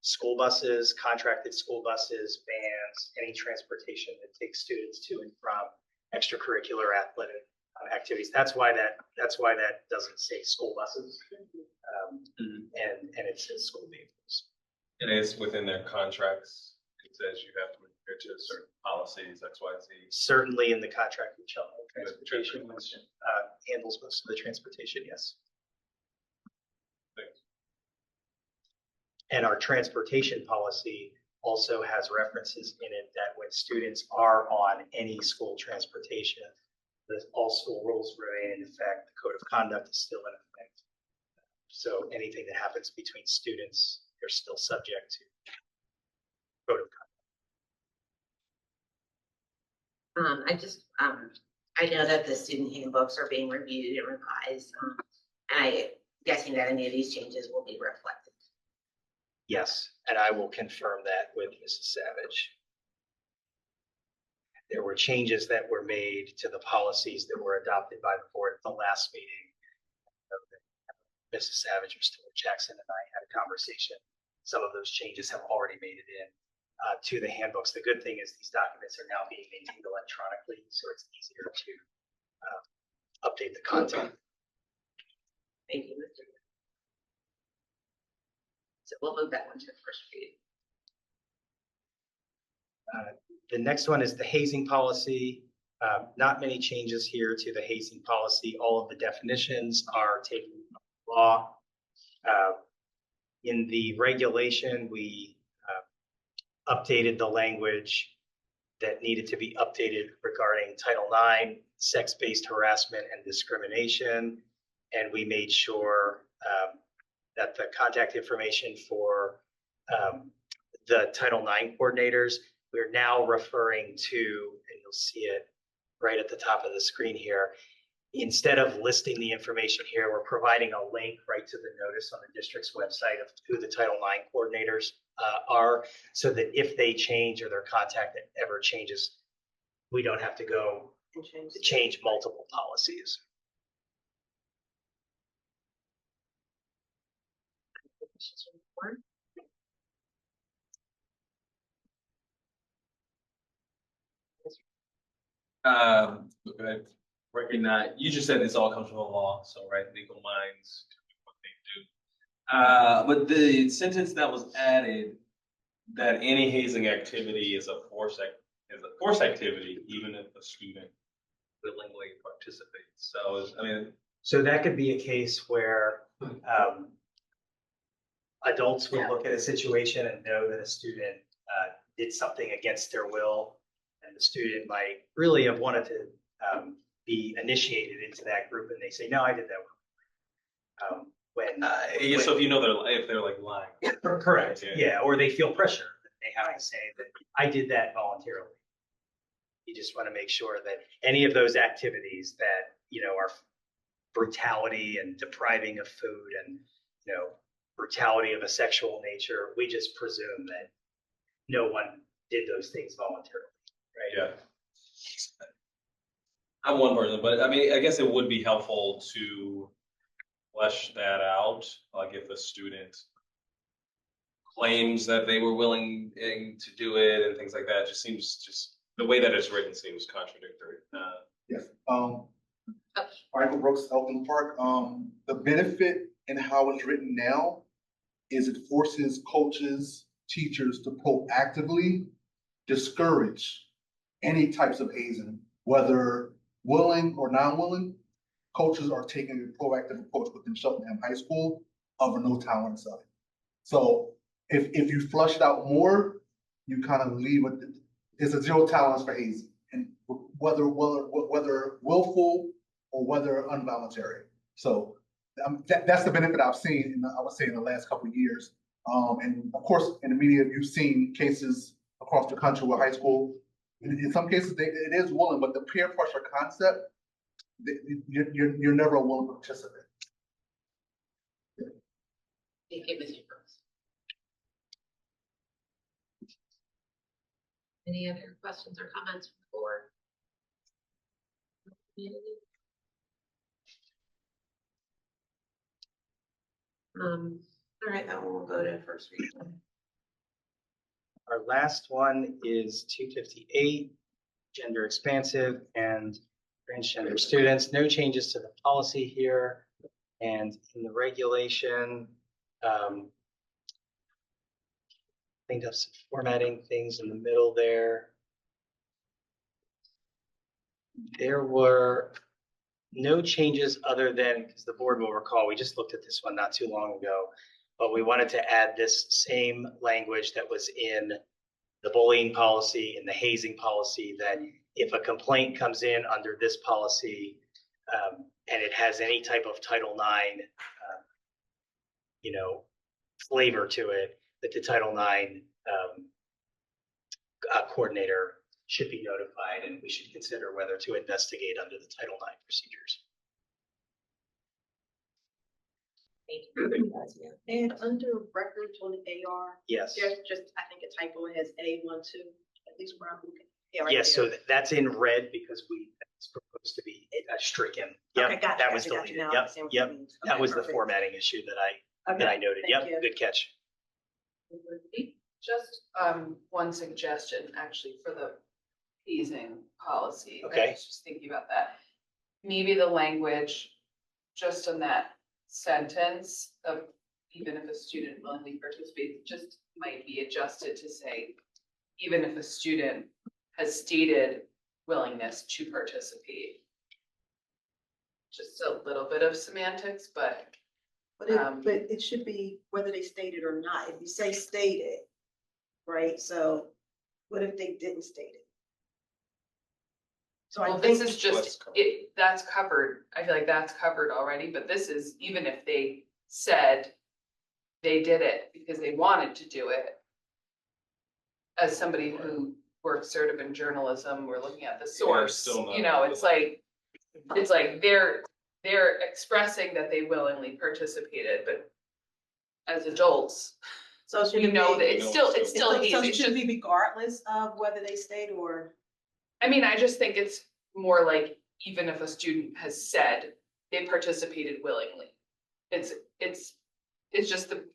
school buses, contracted school buses, vans, any transportation that takes students to and from extracurricular, athletic, activities. That's why that doesn't say school buses. And it says school vehicles. And it's within their contracts. It says you have to adhere to certain policies, X, Y, Z. Certainly in the contract with Shelton Transportation, which handles most of the transportation, yes. Thanks. And our transportation policy also has references in it that when students are on any school transportation, all school rules remain in effect, the code of conduct is still in effect. So anything that happens between students, they're still subject to code of conduct. I know that the student handbooks are being reviewed and revised, and I'm guessing that any of these changes will be reflected. Yes, and I will confirm that with Mrs. Savage. There were changes that were made to the policies that were adopted by the board at the last meeting. Mrs. Savage, Mr. Jackson, and I had a conversation. Some of those changes have already made it in to the handbooks. The good thing is these documents are now being maintained electronically, so it's easier to update the content. Thank you, Mr. So we'll move that one to the first reading. The next one is the hazing policy. Not many changes here to the hazing policy. All of the definitions are taken from the law. In the regulation, we updated the language that needed to be updated regarding Title IX, sex-based harassment and discrimination. And we made sure that the contact information for the Title IX coordinators, we're now referring to, and you'll see it right at the top of the screen here. Instead of listing the information here, we're providing a link right to the notice on the district's website of who the Title IX coordinators are, so that if they change or their contact ever changes, we don't have to go to change multiple policies. Okay. Recognize, you just said this all comes from the law, so right, legal minds do what they do. But the sentence that was added, that any hazing activity is a force activity, even if a student willingly participates. So, So that could be a case where adults would look at a situation and know that a student did something against their will, and the student might really have wanted to be initiated into that group, and they say, no, I did that. so if you know if they're like lying. Correct, yeah, or they feel pressure, they have to say that I did that voluntarily. You just want to make sure that any of those activities that, are brutality and depriving of food and, brutality of a sexual nature, we just presume that no one did those things voluntarily, right? Yeah. I'm one person, but I guess it would be helpful to flesh that out. Like if a student claims that they were willing to do it and things like that, just seems the way that it's written seems contradictory. Yes. Michael Brooks, Elton Park. The benefit in how it's written now is it forces coaches, teachers to proactively discourage any types of hazing, whether willing or non-willing. Coaches are taking a proactive approach within Cheltenham High School of a no tolerance side. So if you flush it out more, you kind of leave it. It's a zero tolerance for hazing, and whether willful or whether involuntary. So that's the benefit I've seen I would say in the last couple of years. And of course, in the media, you've seen cases across the country with high school. In some cases, it is willing, but the peer pressure concept, you're never a willing participant. Thank you, Mr. Brooks. Any other questions or comments from the board? All right, then we'll go to first reading. Our last one is 258, gender expansive, and transgender students. No changes to the policy here. And in the regulation, cleaned up some formatting things in the middle there. There were no changes other than, because the board will recall, we just looked at this one not too long ago, but we wanted to add this same language that was in the bullying policy and the hazing policy, that if a complaint comes in under this policy and it has any type of Title IX, flavor to it, that the Title IX coordinator should be notified, and we should consider whether to investigate under the Title IX procedures. And under records on the AR, Yes. there's just, I think a typo, it has A12, at least where I'm looking. Yeah, right Yes, there. so that's in red because it's proposed to be stricken. Yep, Okay, gotcha, that was gotcha, gotcha. deleted. Now I Yep, understand what yep. that means. That Okay, was the perfect. formatting issue that I Okay, noted. thank Yep, you. good catch. Just one suggestion, actually, for the hazing policy. I Okay. was just thinking about that. Maybe the language just on that sentence of even if a student willingly participates, just might be adjusted to say, even if a student has stated willingness to participate. Just a little bit of semantics, but But it should be whether they stated or not. If you say stated, right? So what if they didn't state it? So I well, think this is just, that's covered. I feel like that's covered already, but this is, even if they said they did it because they wanted to do it. As somebody who works sort of in journalism, we're looking at the source, still not- it's like they're expressing that they willingly participated, but as adults, so. Should we it know be- that it's still So hazing. it should be regardless of whether they state or. I mean, I just think it's more like, even if a student has said they participated willingly, it's just the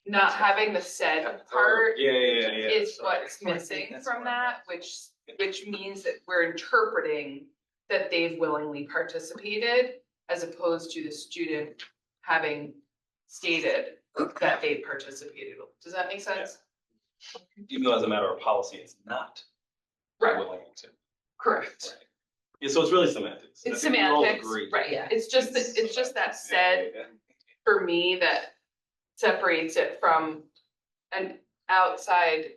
not having the said part Yeah. is sorry. what's missing from that, which means that we're interpreting that they've willingly participated as opposed to the student having stated that they participated. Does that make sense? Even though as a matter of policy, it's not Right, willing to. correct. Right. Yeah, so it's really semantics. I It's think we all semantics, agree. right, it's just that said, Yeah. for me, that separates it from an outside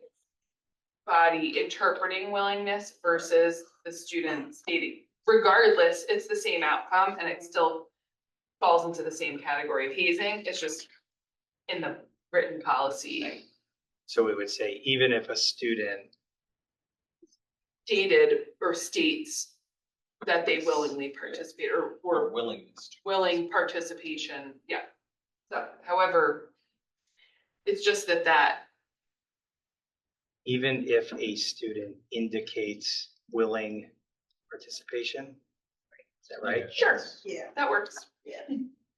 body interpreting willingness versus the student stating. Regardless, it's the same outcome and it still falls into the same category of hazing. It's just in the written policy So we would say, even if a student, stated or states that they willingly participate or willingness. willing participation, yeah. So however, it's just that even if a student indicates willing participation, is that right? sure, Yeah, that works. yeah.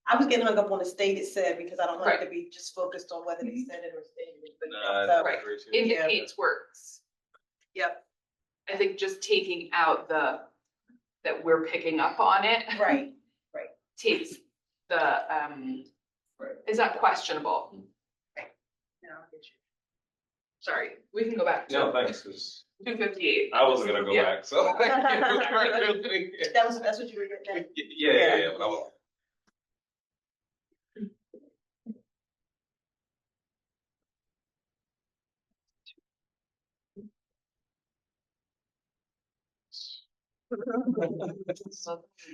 I was getting hung up on the stated said because I don't like Right. to be just focused on whether they said it or stated it. But Nah, so, Right. agree too. Indicates works. yep, I think just taking out that we're picking up on it. right. Takes the, is that questionable? Now I get you. Sorry, we can go back No, to thanks, 'cause 258. I wasn't gonna go Yeah. back, so. That's what you were getting at. Yeah, but I was.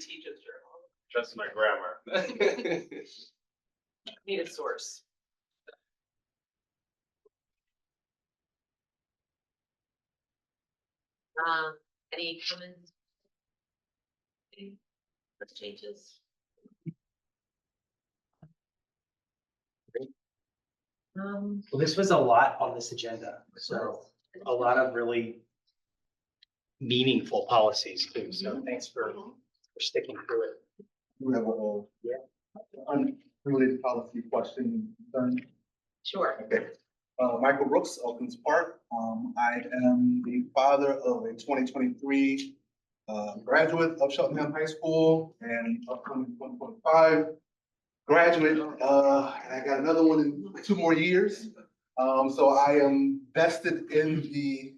Teaches journal. Trust my grammar. Need a source. Any comments? Any changes? Well, this was a lot on this agenda, so a lot of really meaningful policies too. So thanks for sticking through it. We have a unrelated policy question. Sure. Okay. Michael Brooks, Elkins Park. I am the father of a 2023 graduate of Cheltenham High School and upcoming 2025 graduate, and I got another one in 2 more years. So I am vested in the,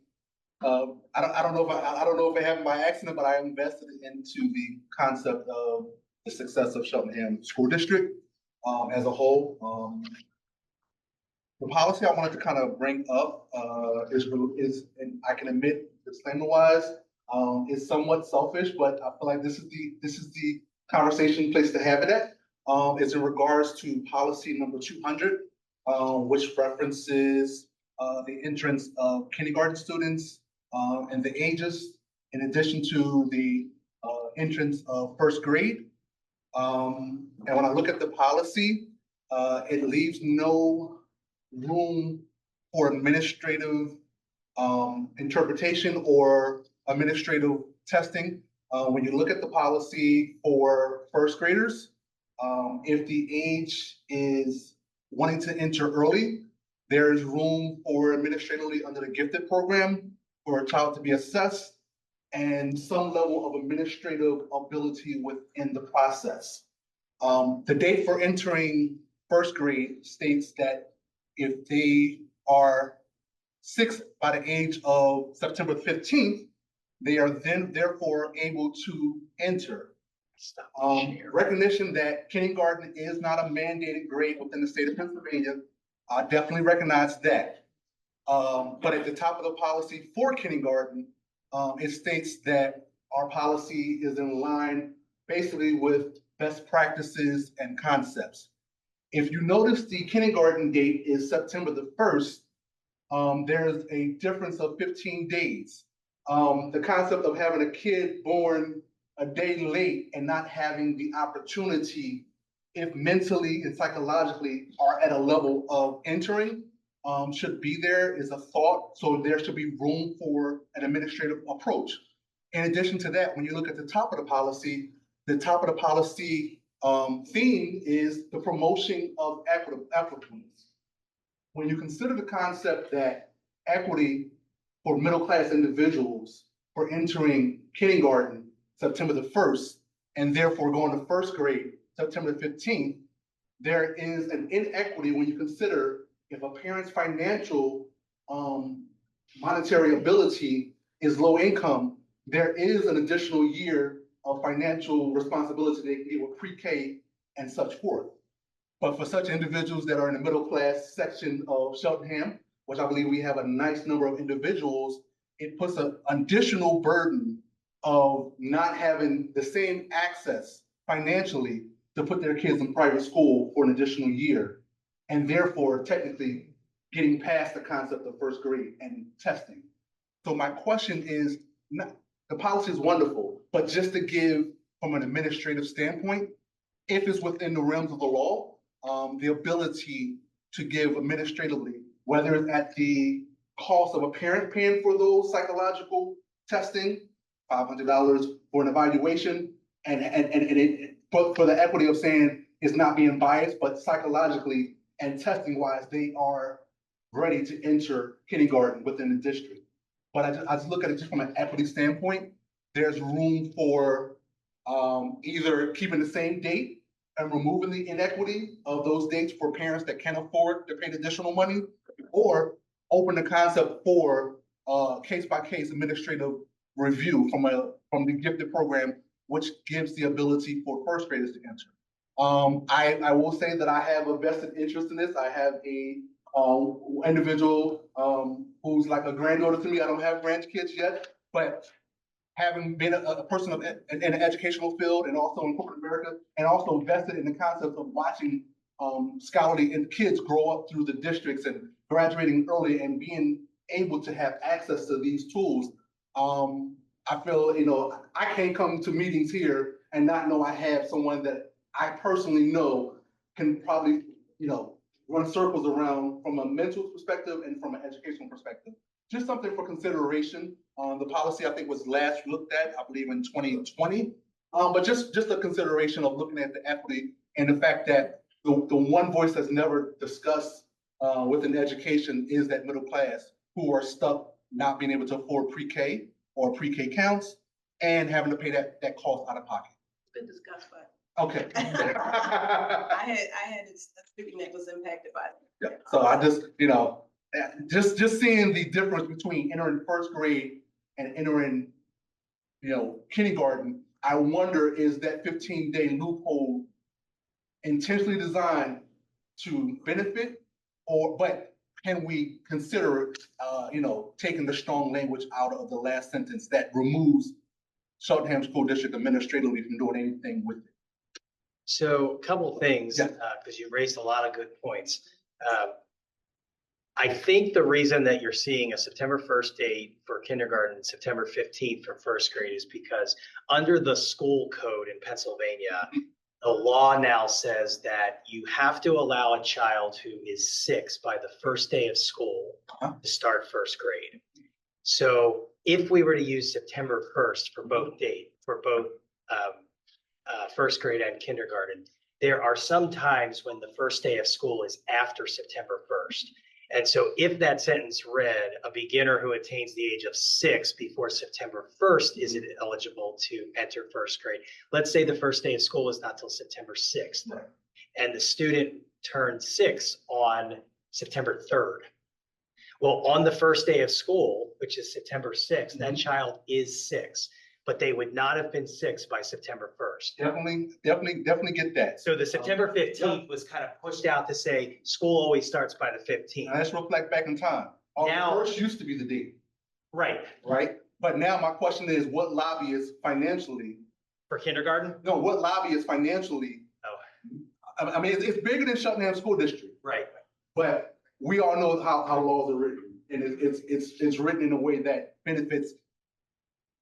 I don't know if I have it by accident, but I am vested into the concept of the success of Cheltenham School District, as a whole. The policy I wanted to kind of bring up, is, and I can admit disclaimer wise, is somewhat selfish, but I feel like this is the conversation place to have it at. Is in regards to policy number 200, which references the entrance of kindergarten students and the ages, in addition to the entrance of first grade. And when I look at the policy, it leaves no room for administrative interpretation or administrative testing. When you look at the policy for first graders, if the age is wanting to enter early, there is room for administratively under the gifted program for a child to be assessed and some level of administrative ability within the process. The date for entering first grade states that if they are 6 by the age of September 15th, they are then therefore able to enter. Recognition that kindergarten is not a mandated grade within the state of Pennsylvania, I definitely recognize that. But at the top of the policy for kindergarten, it states that our policy is in line basically with best practices and concepts. If you notice, the kindergarten date is September the 1st. There's a difference of 15 days. The concept of having a kid born a day late and not having the opportunity, if mentally and psychologically are at a level of entering, should be there is a thought. So there should be room for an administrative approach. In addition to that, when you look at the top of the policy theme is the promotion of equitableness. When you consider the concept that equity for middle-class individuals for entering kindergarten September the 1st, and therefore going to first grade September 15th, there is an inequity when you consider if a parent's financial monetary ability is low income, there is an additional year of financial responsibility they can get with pre-K and such forth. But for such individuals that are in the middle class section of Cheltenham, which I believe we have a nice number of individuals, it puts an additional burden of not having the same access financially to put their kids in private school for an additional year, and therefore technically getting past the concept of first grade and testing. So my question is, the policy is wonderful, but just to give from an administrative standpoint, if it's within the realms of the law, the ability to give administratively, whether it's at the cost of a parent paying for those psychological testing, $500 for an evaluation, and for the equity of saying it's not being biased, but psychologically and testing wise, they are ready to enter kindergarten within the district. But I just look at it just from an equity standpoint. There's room for either keeping the same date and removing the inequity of those dates for parents that can't afford to pay the additional money, or open the concept for case-by-case administrative review from the gifted program, which gives the ability for first graders to enter. I will say that I have a vested interest in this. I have a individual who's like a granddaughter to me. I don't have grandkids yet, but having been a person in the educational field and also in corporate America, and also invested in the concept of watching scholarly and kids grow up through the districts and graduating early and being able to have access to these tools. I feel, I can't come to meetings here and not know I have someone that I personally know can probably, run circles around from a mental perspective and from an educational perspective. Just something for consideration. The policy, I think, was last looked at, I believe, in 2020. But just a consideration of looking at the equity and the fact that the one voice that's never discussed within education is that middle class who are stuck not being able to afford pre-K or pre-K counts, and having to pay that cost out of pocket. Been discussed, but Okay. I had a student that was impacted by it. Yeah, so I just, you know, just seeing the difference between entering first grade and entering, you know, kindergarten, I wonder, is that 15-day loophole intentionally designed to benefit, but can we consider, you know, taking the strong language out of the last sentence that removes Cheltenham School District administratively from doing anything with it? So a couple things, Yeah. because you raised a lot of good points. I think the reason that you're seeing a September 1st date for kindergarten and September 15th for first grade is because under the school code in Pennsylvania, the law now says that you have to allow a child who is 6 by the first day of school to start first grade. So if we were to use September 1st for both first grade and kindergarten, there are some times when the first day of school is after September 1st. And so if that sentence read, a beginner who attains the age of 6 before September 1st is eligible to enter first grade. Let's say the first day of school is not till September 6th. Right. And the student turned 6 on September 3rd. Well, on the first day of school, which is September 6th, that child is 6, but they would not have been 6 by September 1st. Definitely get that. So the September 15th was kind of pushed out to say school always starts by the 15th. Now let's reflect back in time. Now- First used to be the date, Right. right? But now my question is, what lobbyists financially, For kindergarten? no, what lobbyists financially? Oh. I mean, it's bigger than Cheltenham School District, Right. but we all know how laws are written. And it's written in a way that benefits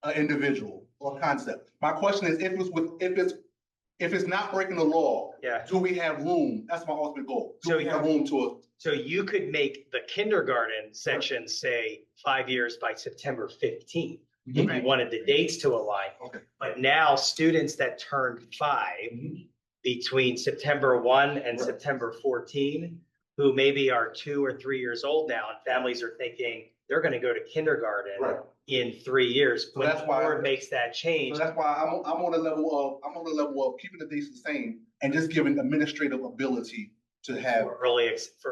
an individual or concept. My question is, if it's not breaking the law, Yeah. do we have room? That's my ultimate goal. Do So we have room to So you could make the kindergarten section say 5 years by September 15th. If you wanted the dates to align. Okay. But now students that turned 5 between September 1 and Right. September 14, who maybe are 2 or 3 years old now, and families are thinking they're going to go to kindergarten Right. in 3 years. So When that's the why- board makes that change, So that's why I'm on the level of keeping the dates the same and just giving administrative ability to have. for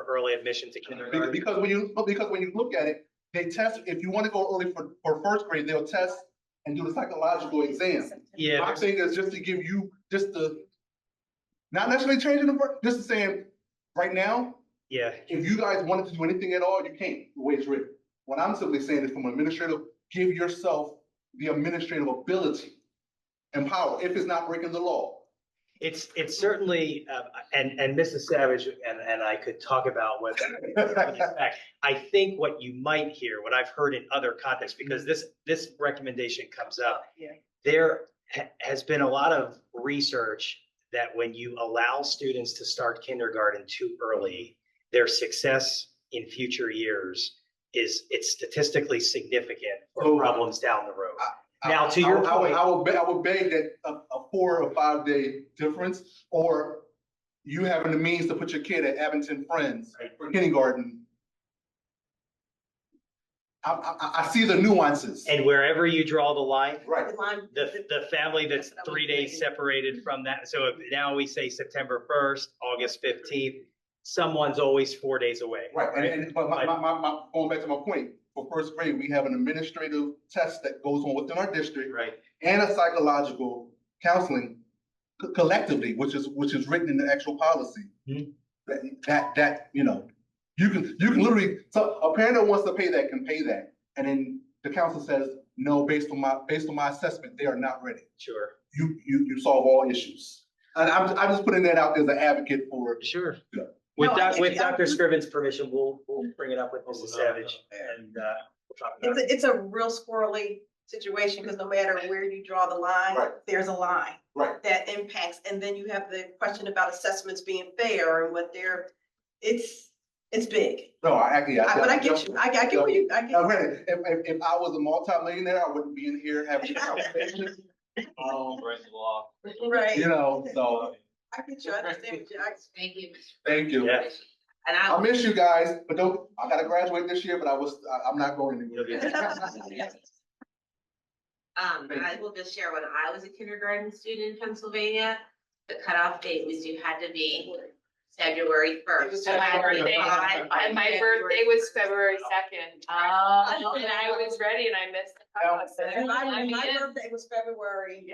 early admission to kindergarten. Because when you look at it, they test, if you want to go early for first grade, they'll test and do the psychological exam. Yeah, My thing is just to give you, not necessarily changing just to saying, right now, yeah. if you guys wanted to do anything at all, you can't, the way it's written. What I'm simply saying is from an administrative, give yourself the administrative ability and power, if it's not breaking the law. It's certainly, and Mrs. Savage and I could talk about whether, I think what you might hear, what I've heard in other contexts, because this recommendation comes up. There has been a lot of research that when you allow students to start kindergarten too early, their success in future years it's statistically significant for problems down the road. Now, to your point, I would beg that a 4 or 5 day difference, or you having the means to put your kid at Abington Friends for kindergarten. I see the nuances. and wherever you draw the line, Right. the family that's 3 days separated from that. So if now we say September 1st, August 15th, someone's always 4 days away. Right, but going back to my point, for first grade, we have an administrative test that goes on within our district. Right. And a psychological counseling collectively, which is written in the actual policy. That you know, you can literally, so a parent that wants to pay that can pay that. And then the council says, no, based on my assessment, they are not ready. Sure. You solve all issues. And I'm just putting that out there as an advocate for. Sure. Yeah. With No, with I- Dr. Scriven's permission, we'll bring it up with Mrs. Savage and we'll talk about it. It's a real squirrely situation because no matter where you draw the line, Right. there's a line Right. that impacts. And then you have the question about assessments being fair and what it's big. No, but I get you. I get where you, I Now, get. granted, if I was a multimillionaire, I wouldn't be in here having this conversation. Break the law. Right. You know, so I get you, I understand what Thank you. thank you. Yeah. And I miss you guys, but I gotta graduate this year, but I'm not going You'll anywhere. get And I will just share, when I was a kindergarten student in Pennsylvania, the cutoff date was you had to be February first. And my birthday, and my birthday was February 2nd. And I was ready and I missed the cutoff. My birthday was February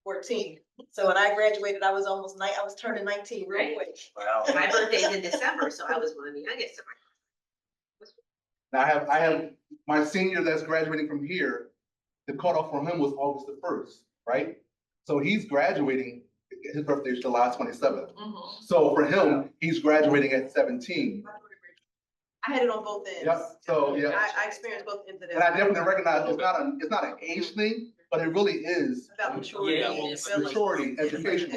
14th. So when I graduated, I was I was turning 19 real quick. Wow. My birthday's in December, so I was one of the youngest of my. Now I have my senior that's graduating from here, the cutoff for him was August the 1st, right? So he's graduating, his birthday is July 27th. So for him, he's graduating at 17. I had it on both ends. Yep, so, yeah. I experienced both ends of that. And I definitely recognize it's not an age thing, but it really is About maturity. Yeah, and well, ability. maturity, education.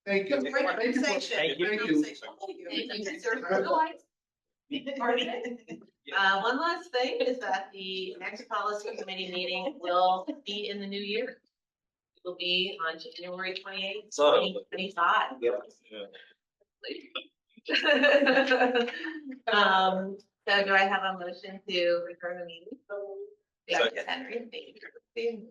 Thank you. Great conversation. Thank you. Great conversation. One last thing is that the next policy committee meeting will be in the new year. It will be on January 28th, So- 2025. Yep. So do I have a motion to return the meeting? Thank you, Second. Henry. Thank you, Christine.